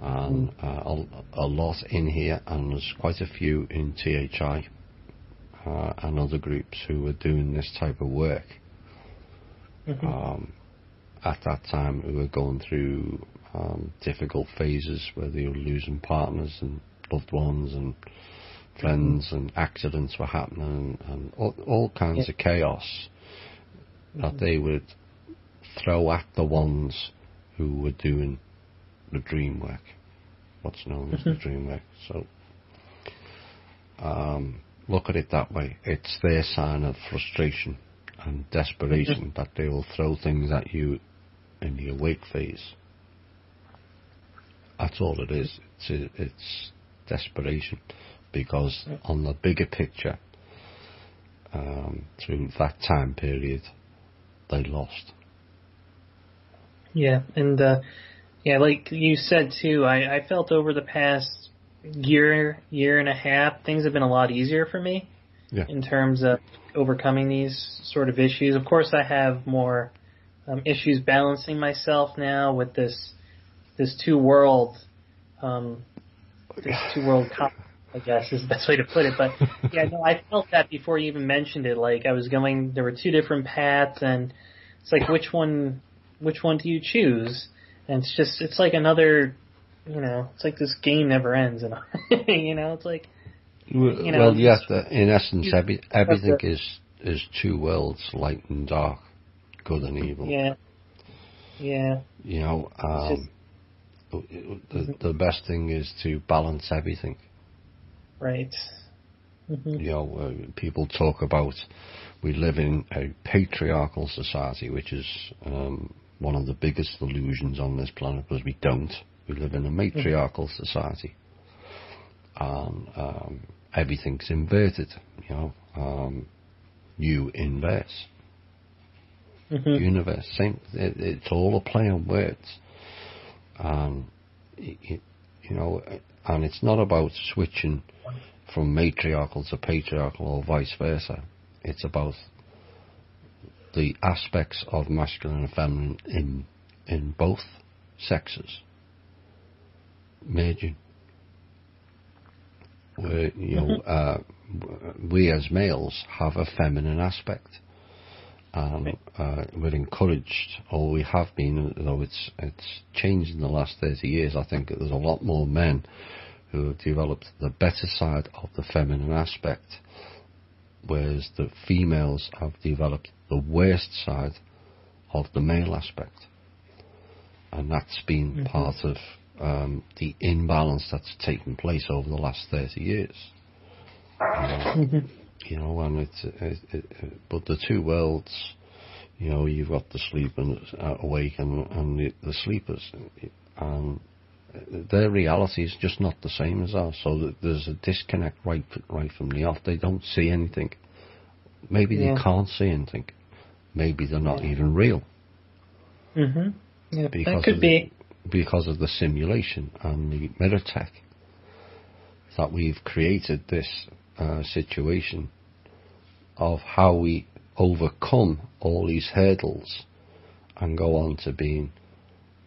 And a lot in here, and there's quite a few in THI and other groups who were doing this type of work at that time, who were going through difficult phases where they were losing partners and loved ones and friends, and accidents were happening, and all kinds of chaos that they would throw at the ones who were doing the dream work, what's known as the dream work. So look at it that way. It's their sign of frustration and desperation that they will throw things at you in the awake phase. That's all it is. It's desperation, because on the bigger picture, through that time period, they lost. Yeah, and like you said too, I felt over the past year and a half, things have been a lot easier for me in terms of overcoming these sort of issues. Of course, I have more issues balancing myself now with this two-world I guess is the best way to put it. But I felt that before you even mentioned it. Like there were 2 different paths, and it's like, which one do you choose? And it's like another, it's like this game never ends, and it's like, in essence, everything is 2 worlds, light and dark, good and evil. The best thing is to balance everything. Right. People talk about we live in a patriarchal society, which is one of the biggest illusions on this planet, because we don't. We live in a matriarchal society, and everything's inverted. You inverse, universe, same. It's all a play on words, and And it's not about switching from matriarchal to patriarchal or vice versa. It's about the aspects of masculine and feminine in both sexes merging. Where, we as males have a feminine aspect, and we're encouraged, or we have been, though it's changed in the last 30 years. I think that there's a lot more men who have developed the better side of the feminine aspect, whereas the females have developed the worst side of the male aspect. And that's been part of the imbalance that's taken place over the last 30 years. You know, and but the two worlds, you know, you've got the sleepers awake and the sleepers, and their reality is just not the same as ours. So there's a disconnect right from the off. They don't see anything. Maybe they can't see anything. Maybe they're not even real. Yeah, because that could be. Because of the simulation and the mirror tech, that we've created this situation of how we overcome all these hurdles and go on to being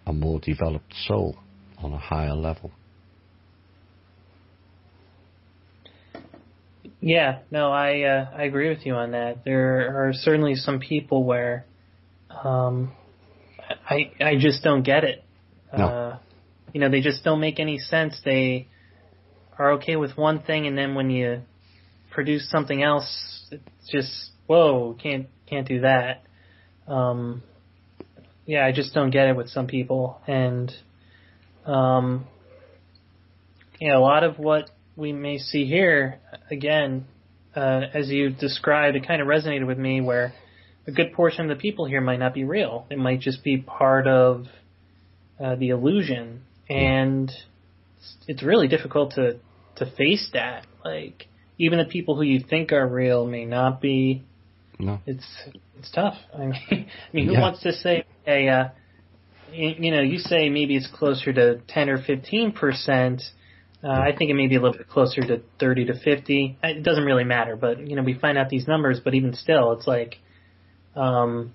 a more developed soul on a higher level. Yeah, no, I agree with you on that. There are certainly some people where I just don't get it. No. You know, they just don't make any sense. They are okay with one thing, and then when you produce something else, it's just, whoa, can't do that. Yeah, I just don't get it with some people. And a lot of what we may see here, again, as you described, it kind of resonated with me, where a good portion of the people here might not be real. It might just be part of the illusion, and it's really difficult to face that. Like, even the people who you think are real may not be. No. It's tough. I mean, who wants to say, hey, you say maybe it's closer to 10 or 15%. I think it may be a little bit closer to 30 to 50. It doesn't really matter, but we find out these numbers. But even still, it's like, wow.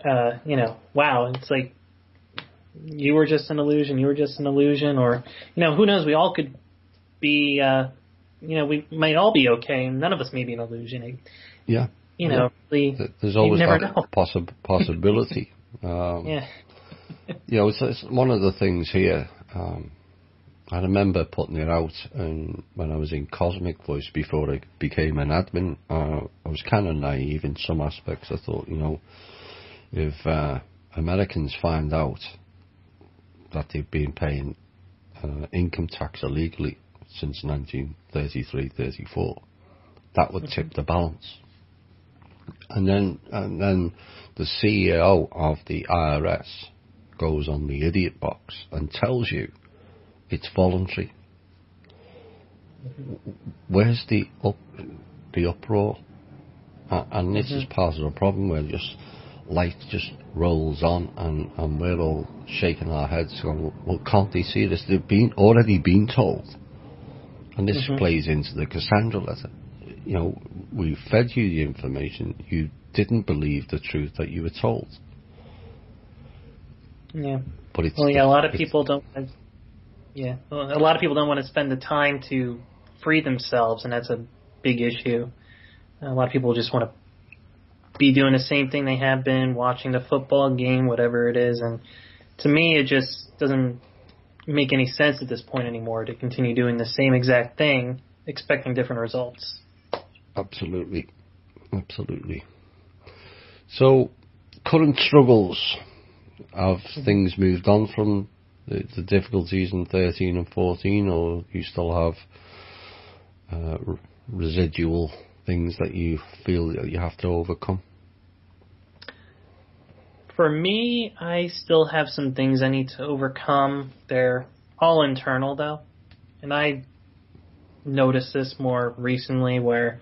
It's like, you were just an illusion. You were just an illusion, or who knows? We all could be. We might all be okay, and none of us may be an illusion. Really, there's always you never that know. possibility. It's one of the things here. I remember putting it out when I was in Cosmic Voice before I became an admin. I was kind of naive in some aspects. I thought, if Americans find out that they've been paying income tax illegally since 1933-34, that would tip the balance. And then the CEO of the IRS goes on the idiot box and tells you it's voluntary. Where's the uproar? And this is part of the problem, where light just rolls on, and we're all shaking our heads going, well, can't they see this? They've already been told. And this plays into the Cassandra letter. We fed you the information. You didn't believe the truth that you were told. Yeah. But a lot of people don't. Yeah, a lot of people don't want to spend the time to free themselves, and that's a big issue. A lot of people just want to be doing the same thing they have been, watching the football game, whatever it is. And to me, it just doesn't make any sense at this point anymore to continue doing the same exact thing, expecting different results. Absolutely. So, current struggles. Have things moved on from the difficulties in 13 and 14, or you still have residual things that you feel that you have to overcome? For me, I still have some things I need to overcome. They're all internal, though. And I noticed this more recently, where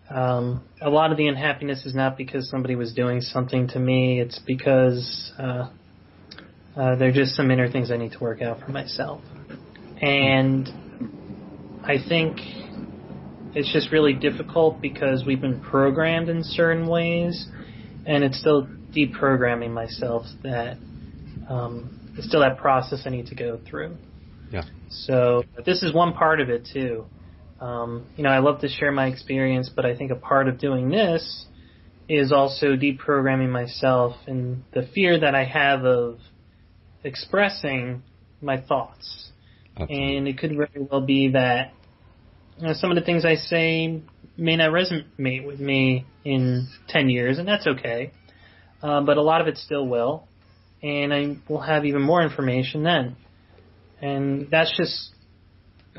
a lot of the unhappiness is not because somebody was doing something to me. It's because there are just some inner things I need to work out for myself. And I think it's just really difficult because we've been programmed in certain ways, and it's still deprogramming myself. That it's still that process I need to go through. Yeah. So this is one part of it too. I love to share my experience, but I think a part of doing this is also deprogramming myself and the fear that I have of expressing my thoughts. Absolutely. And it could very well be that some of the things I say may not resonate with me in 10 years, and that's okay. But a lot of it still will, and I will have even more information then. And that's just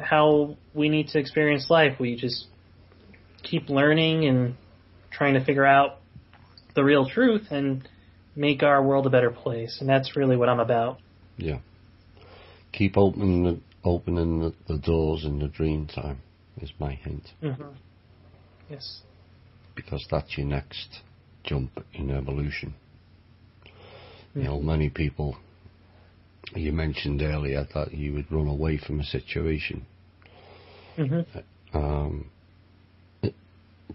how we need to experience life. We just keep learning and trying to figure out the real truth and make our world a better place. And that's really what I'm about. Yeah. Keep opening the doors in the dream time is my hint. Mm-hmm. Yes. Because that's your next jump in evolution. Mm-hmm. Many people, you mentioned earlier that you would run away from a situation. Mm-hmm.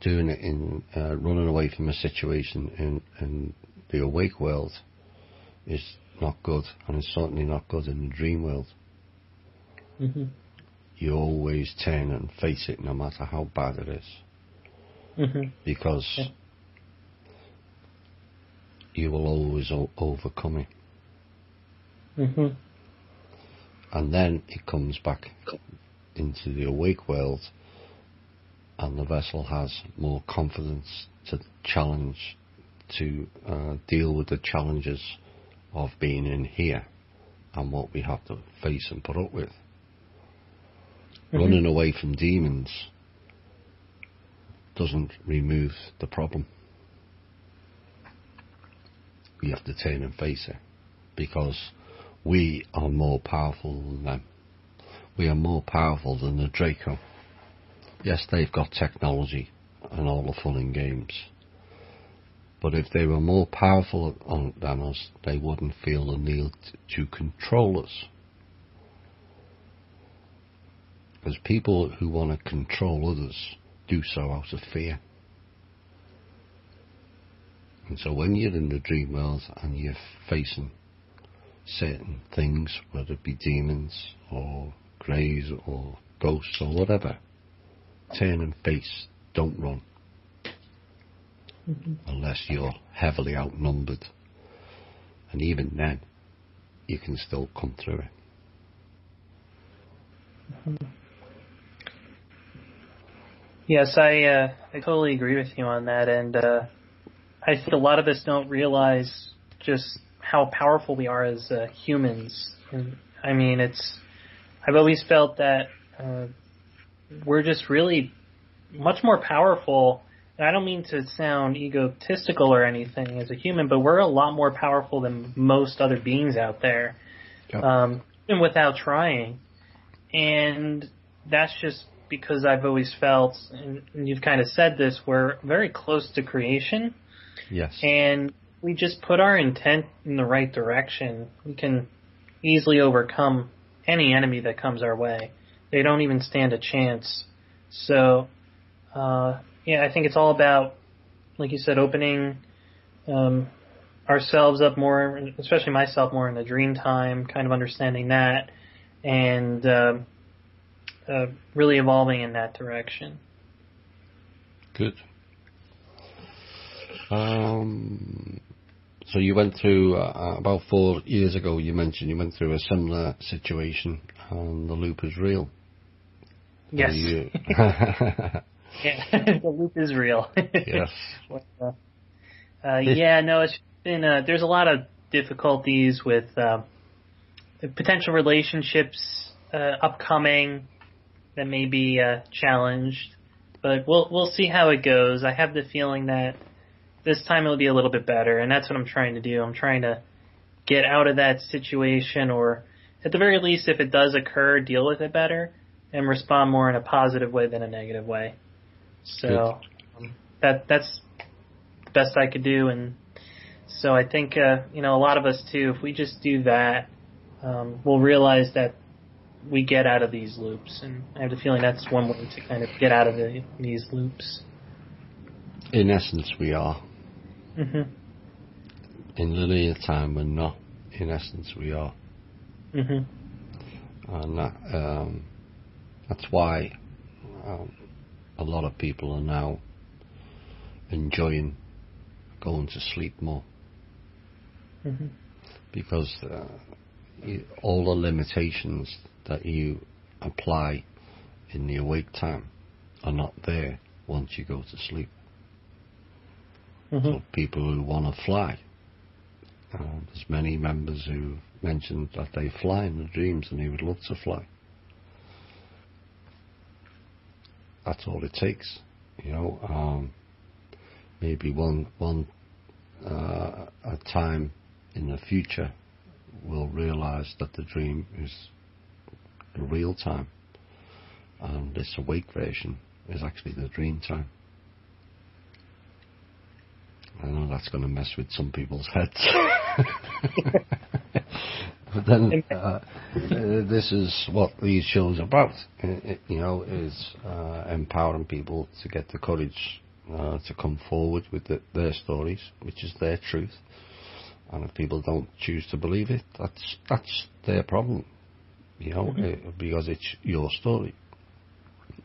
Doing it in running away from a situation in the awake world is not good, and it's certainly not good in the dream world. Mm-hmm. You always turn and face it, no matter how bad it is, mm-hmm. because you will always overcome it. Mm-hmm. And then it comes back into the awake world, and the vessel has more confidence to challenge, to deal with the challenges of being in here and what we have to face and put up with. Mm-hmm. Running away from demons doesn't remove the problem. We have to turn and face it, because we are more powerful than them. We are more powerful than the Draco. Yes, they've got technology and all the fun and games. But if they were more powerful than us, they wouldn't feel the need to control us. Because people who want to control others do so out of fear. And so when you're in the dream world and you're facing certain things, whether it be demons or greys or ghosts or whatever, turn and face, don't run. Mm-hmm. Unless you're heavily outnumbered. And even then, you can still come through it. Mm-hmm. Yes, I totally agree with you on that, and I think a lot of us don't realize just how powerful we are as humans. And, I mean, I've always felt that we're just really much more powerful. And I don't mean to sound egotistical or anything as a human, but we're a lot more powerful than most other beings out there, yep. Even without trying. And that's just because I've always felt, and you've kind of said this, we're very close to creation. Yes. And we just put our intent in the right direction, we can easily overcome any enemy that comes our way. They don't even stand a chance. So, I think it's all about, like you said, opening ourselves up more, especially myself, more in the dream time, kind of understanding that, and really evolving in that direction. Good. So you went through, about 4 years ago, you mentioned you went through a similar situation, and the loop is real. Yes. Yeah, the loop is real. Yes. It's been, there's a lot of difficulties with potential relationships upcoming that may be challenged, but we'll see how it goes. I have the feeling that this time it'll be a little bit better, and that's what I'm trying to do. I'm trying to get out of that situation, or at the very least, if it does occur, deal with it better and respond more in a positive way than a negative way. So that's the best I could do, and so I think a lot of us too, if we just do that, we'll realize that we get out of these loops, and I have the feeling that's one way to kind of get out of these loops. In essence, we are. Mm-hmm. In linear time, we're not. In essence, we are. Mm-hmm. And that's why a lot of people are now enjoying going to sleep more. Mm-hmm. Because all the limitations that you apply in the awake time are not there once you go to sleep. Mm-hmm. So people who want to fly, there's many members who mentioned that they fly in their dreams and they would love to fly. That's all it takes, maybe one a time in the future we'll realise that the dream is the real time, and this awake version is actually the dream time. I know that's going to mess with some people's heads. But then this is what these shows are about, is empowering people to get the courage to come forward with their stories, which is their truth. And if people don't choose to believe it, that's their problem, because it's your story,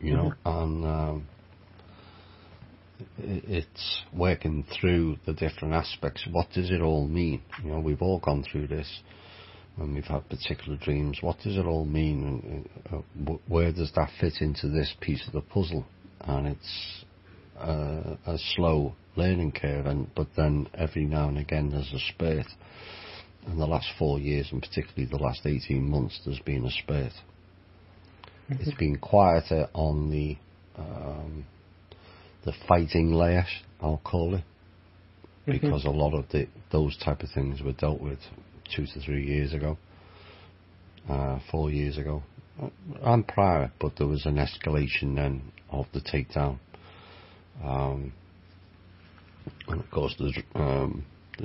and it's working through the different aspects. What does it all mean? We've all gone through this when we've had particular dreams. What does it all mean? And where does that fit into this piece of the puzzle? And it's a slow learning curve, but then every now and again there's a spurt. In the last 4 years, and particularly the last 18 months, there's been a spurt. Mm-hmm. It's been quieter on the fighting layer, I'll call it, because a lot of those type of things were dealt with 2 to 3 years ago, 4 years ago, and prior, but there was an escalation then of the takedown. And of course the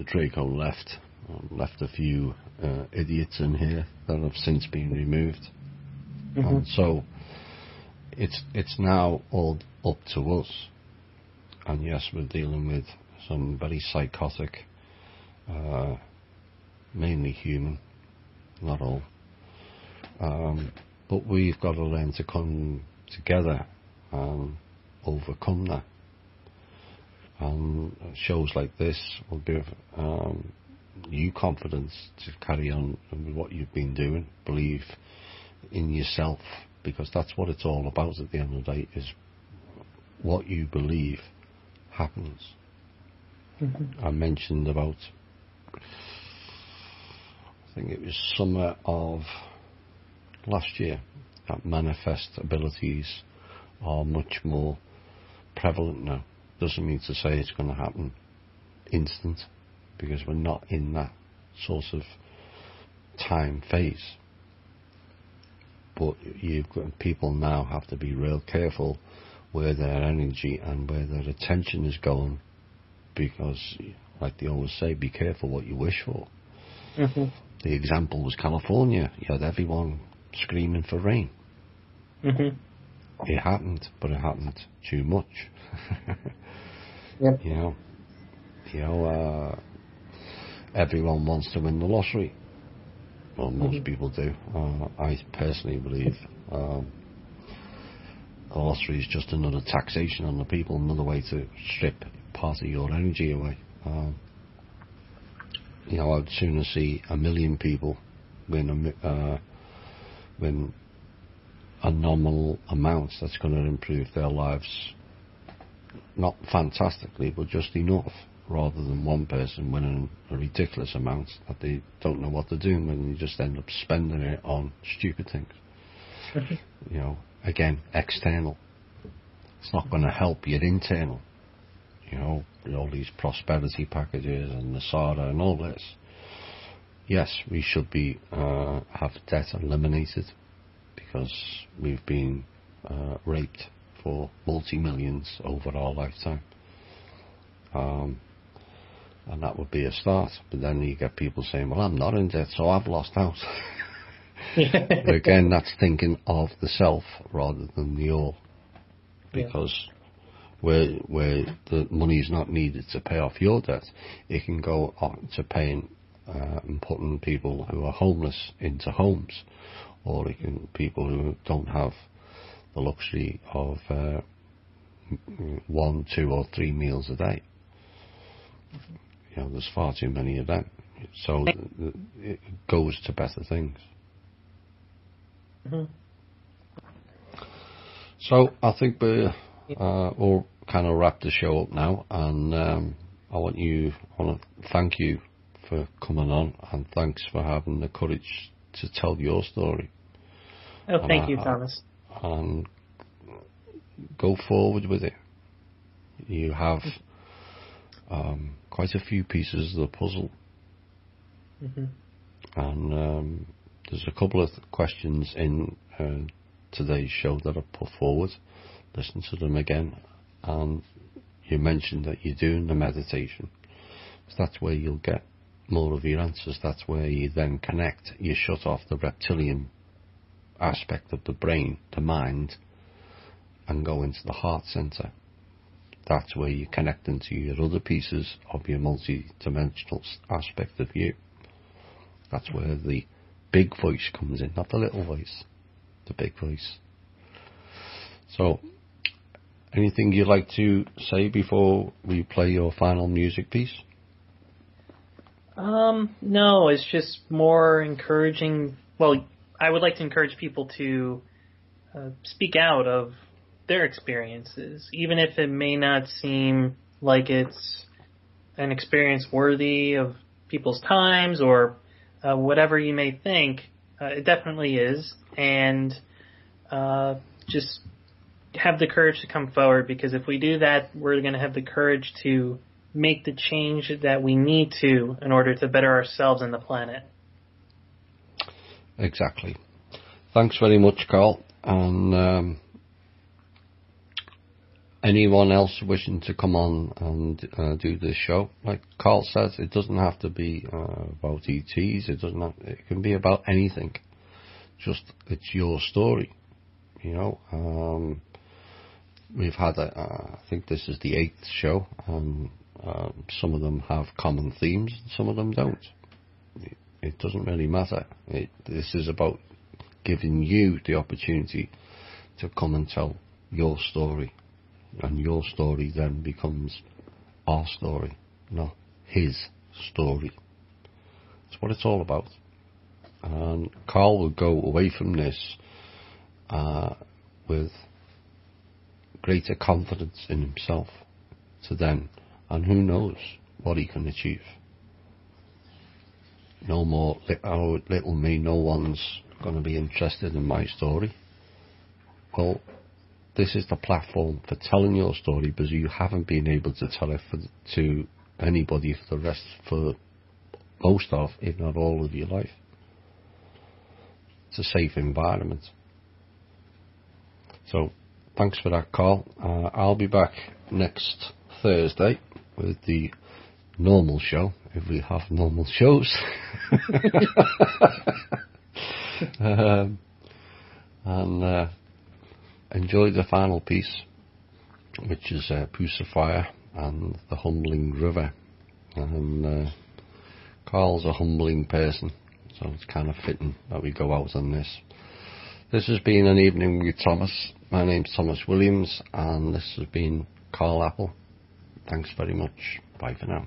Draco left a few idiots in here that have since been removed. Mm-hmm. And so it's now all up to us. And yes, we're dealing with some very psychotic, mainly human, not all. But we've got to learn to come together and overcome that. And shows like this will give you confidence to carry on with what you've been doing. Believe in yourself, because that's what it's all about at the end of the day, is what you believe happens. Mm-hmm. I mentioned about, I think it was summer of last year, that manifest abilities are much more prevalent now. Doesn't mean to say it's going to happen instant, because we're not in that sort of time phase. But people now have to be real careful where their energy and where their attention is going, because, like they always say, be careful what you wish for. Mm-hmm. The example was California. You had everyone screaming for rain. Mm-hmm. It happened, but it happened too much. Yep. Everyone wants to win the lottery. Well, most people do. I personally believe the lottery is just another taxation on the people, another way to strip part of your energy away. I'd sooner see 1 million people win a nominal amount that's going to improve their lives, not fantastically, but just enough, rather than one person winning a ridiculous amount that they don't know what they're doing, and you just end up spending it on stupid things. Again, external. It's not going to help your internal. With all these prosperity packages and the SARA and all this. Yes, we should be have debt eliminated, because we've been raped for multi-millions over our lifetime. And that would be a start. But then you get people saying, well, I'm not in debt, so I've lost out. But again, that's thinking of the self rather than the all. Because where the money is not needed to pay off your debt, it can go to paying and putting people who are homeless into homes, or it can people who don't have the luxury of 1, 2 or 3 meals a day. There's far too many of them. So it goes to better things. Mm-hmm. So I think we'll kind of wrap the show up now, and I want to thank you for coming on, and thanks for having the courage to tell your story. Oh, thank you, Thomas. And go forward with it. You have quite a few pieces of the puzzle. Mm-hmm. And there's a couple of questions in today's show that I've put forward. Listen to them again. And you mentioned that you're doing the meditation. So that's where you'll get more of your answers. That's where you then connect. You shut off the reptilian aspect of the brain, the mind, and go into the heart center. That's where you connect into your other pieces of your multi-dimensional aspect of you. That's where the big voice comes in, not the little voice, the big voice. So, anything you'd like to say before we play your final music piece? No, it's just more encouraging. Well, I would like to encourage people to speak out of their experiences, even if it may not seem like it's an experience worthy of people's times or whatever you may think. It definitely is, and just have the courage to come forward, because if we do that, we're going to have the courage to make the change that we need to in order to better ourselves and the planet. Exactly. Thanks very much, Carl. And anyone else wishing to come on and do this show, like Carl says, it doesn't have to be about ETs. It can be about anything. Just it's your story. We've had I think this is the 8th show, and some of them have common themes, and some of them don't. It doesn't really matter. This is about giving you the opportunity to come and tell your story. And your story then becomes our story, not his story. That's what it's all about. And Carl will go away from this with greater confidence in himself to then, and who knows what he can achieve. No more little me, no one's going to be interested in my story. Well, this is the platform for telling your story, because you haven't been able to tell it to anybody for most of, if not all of your life. It's a safe environment. So, thanks for that, Carl. I'll be back next Thursday with the normal show, if we have normal shows. And enjoy the final piece, which is Pucifier and the Humbling River. And Carl's a humbling person, so it's kind of fitting that we go out on this. This has been An Evening with Thomas. My name's Thomas Williams, and this has been Carl Apple. Thanks very much. Bye for now.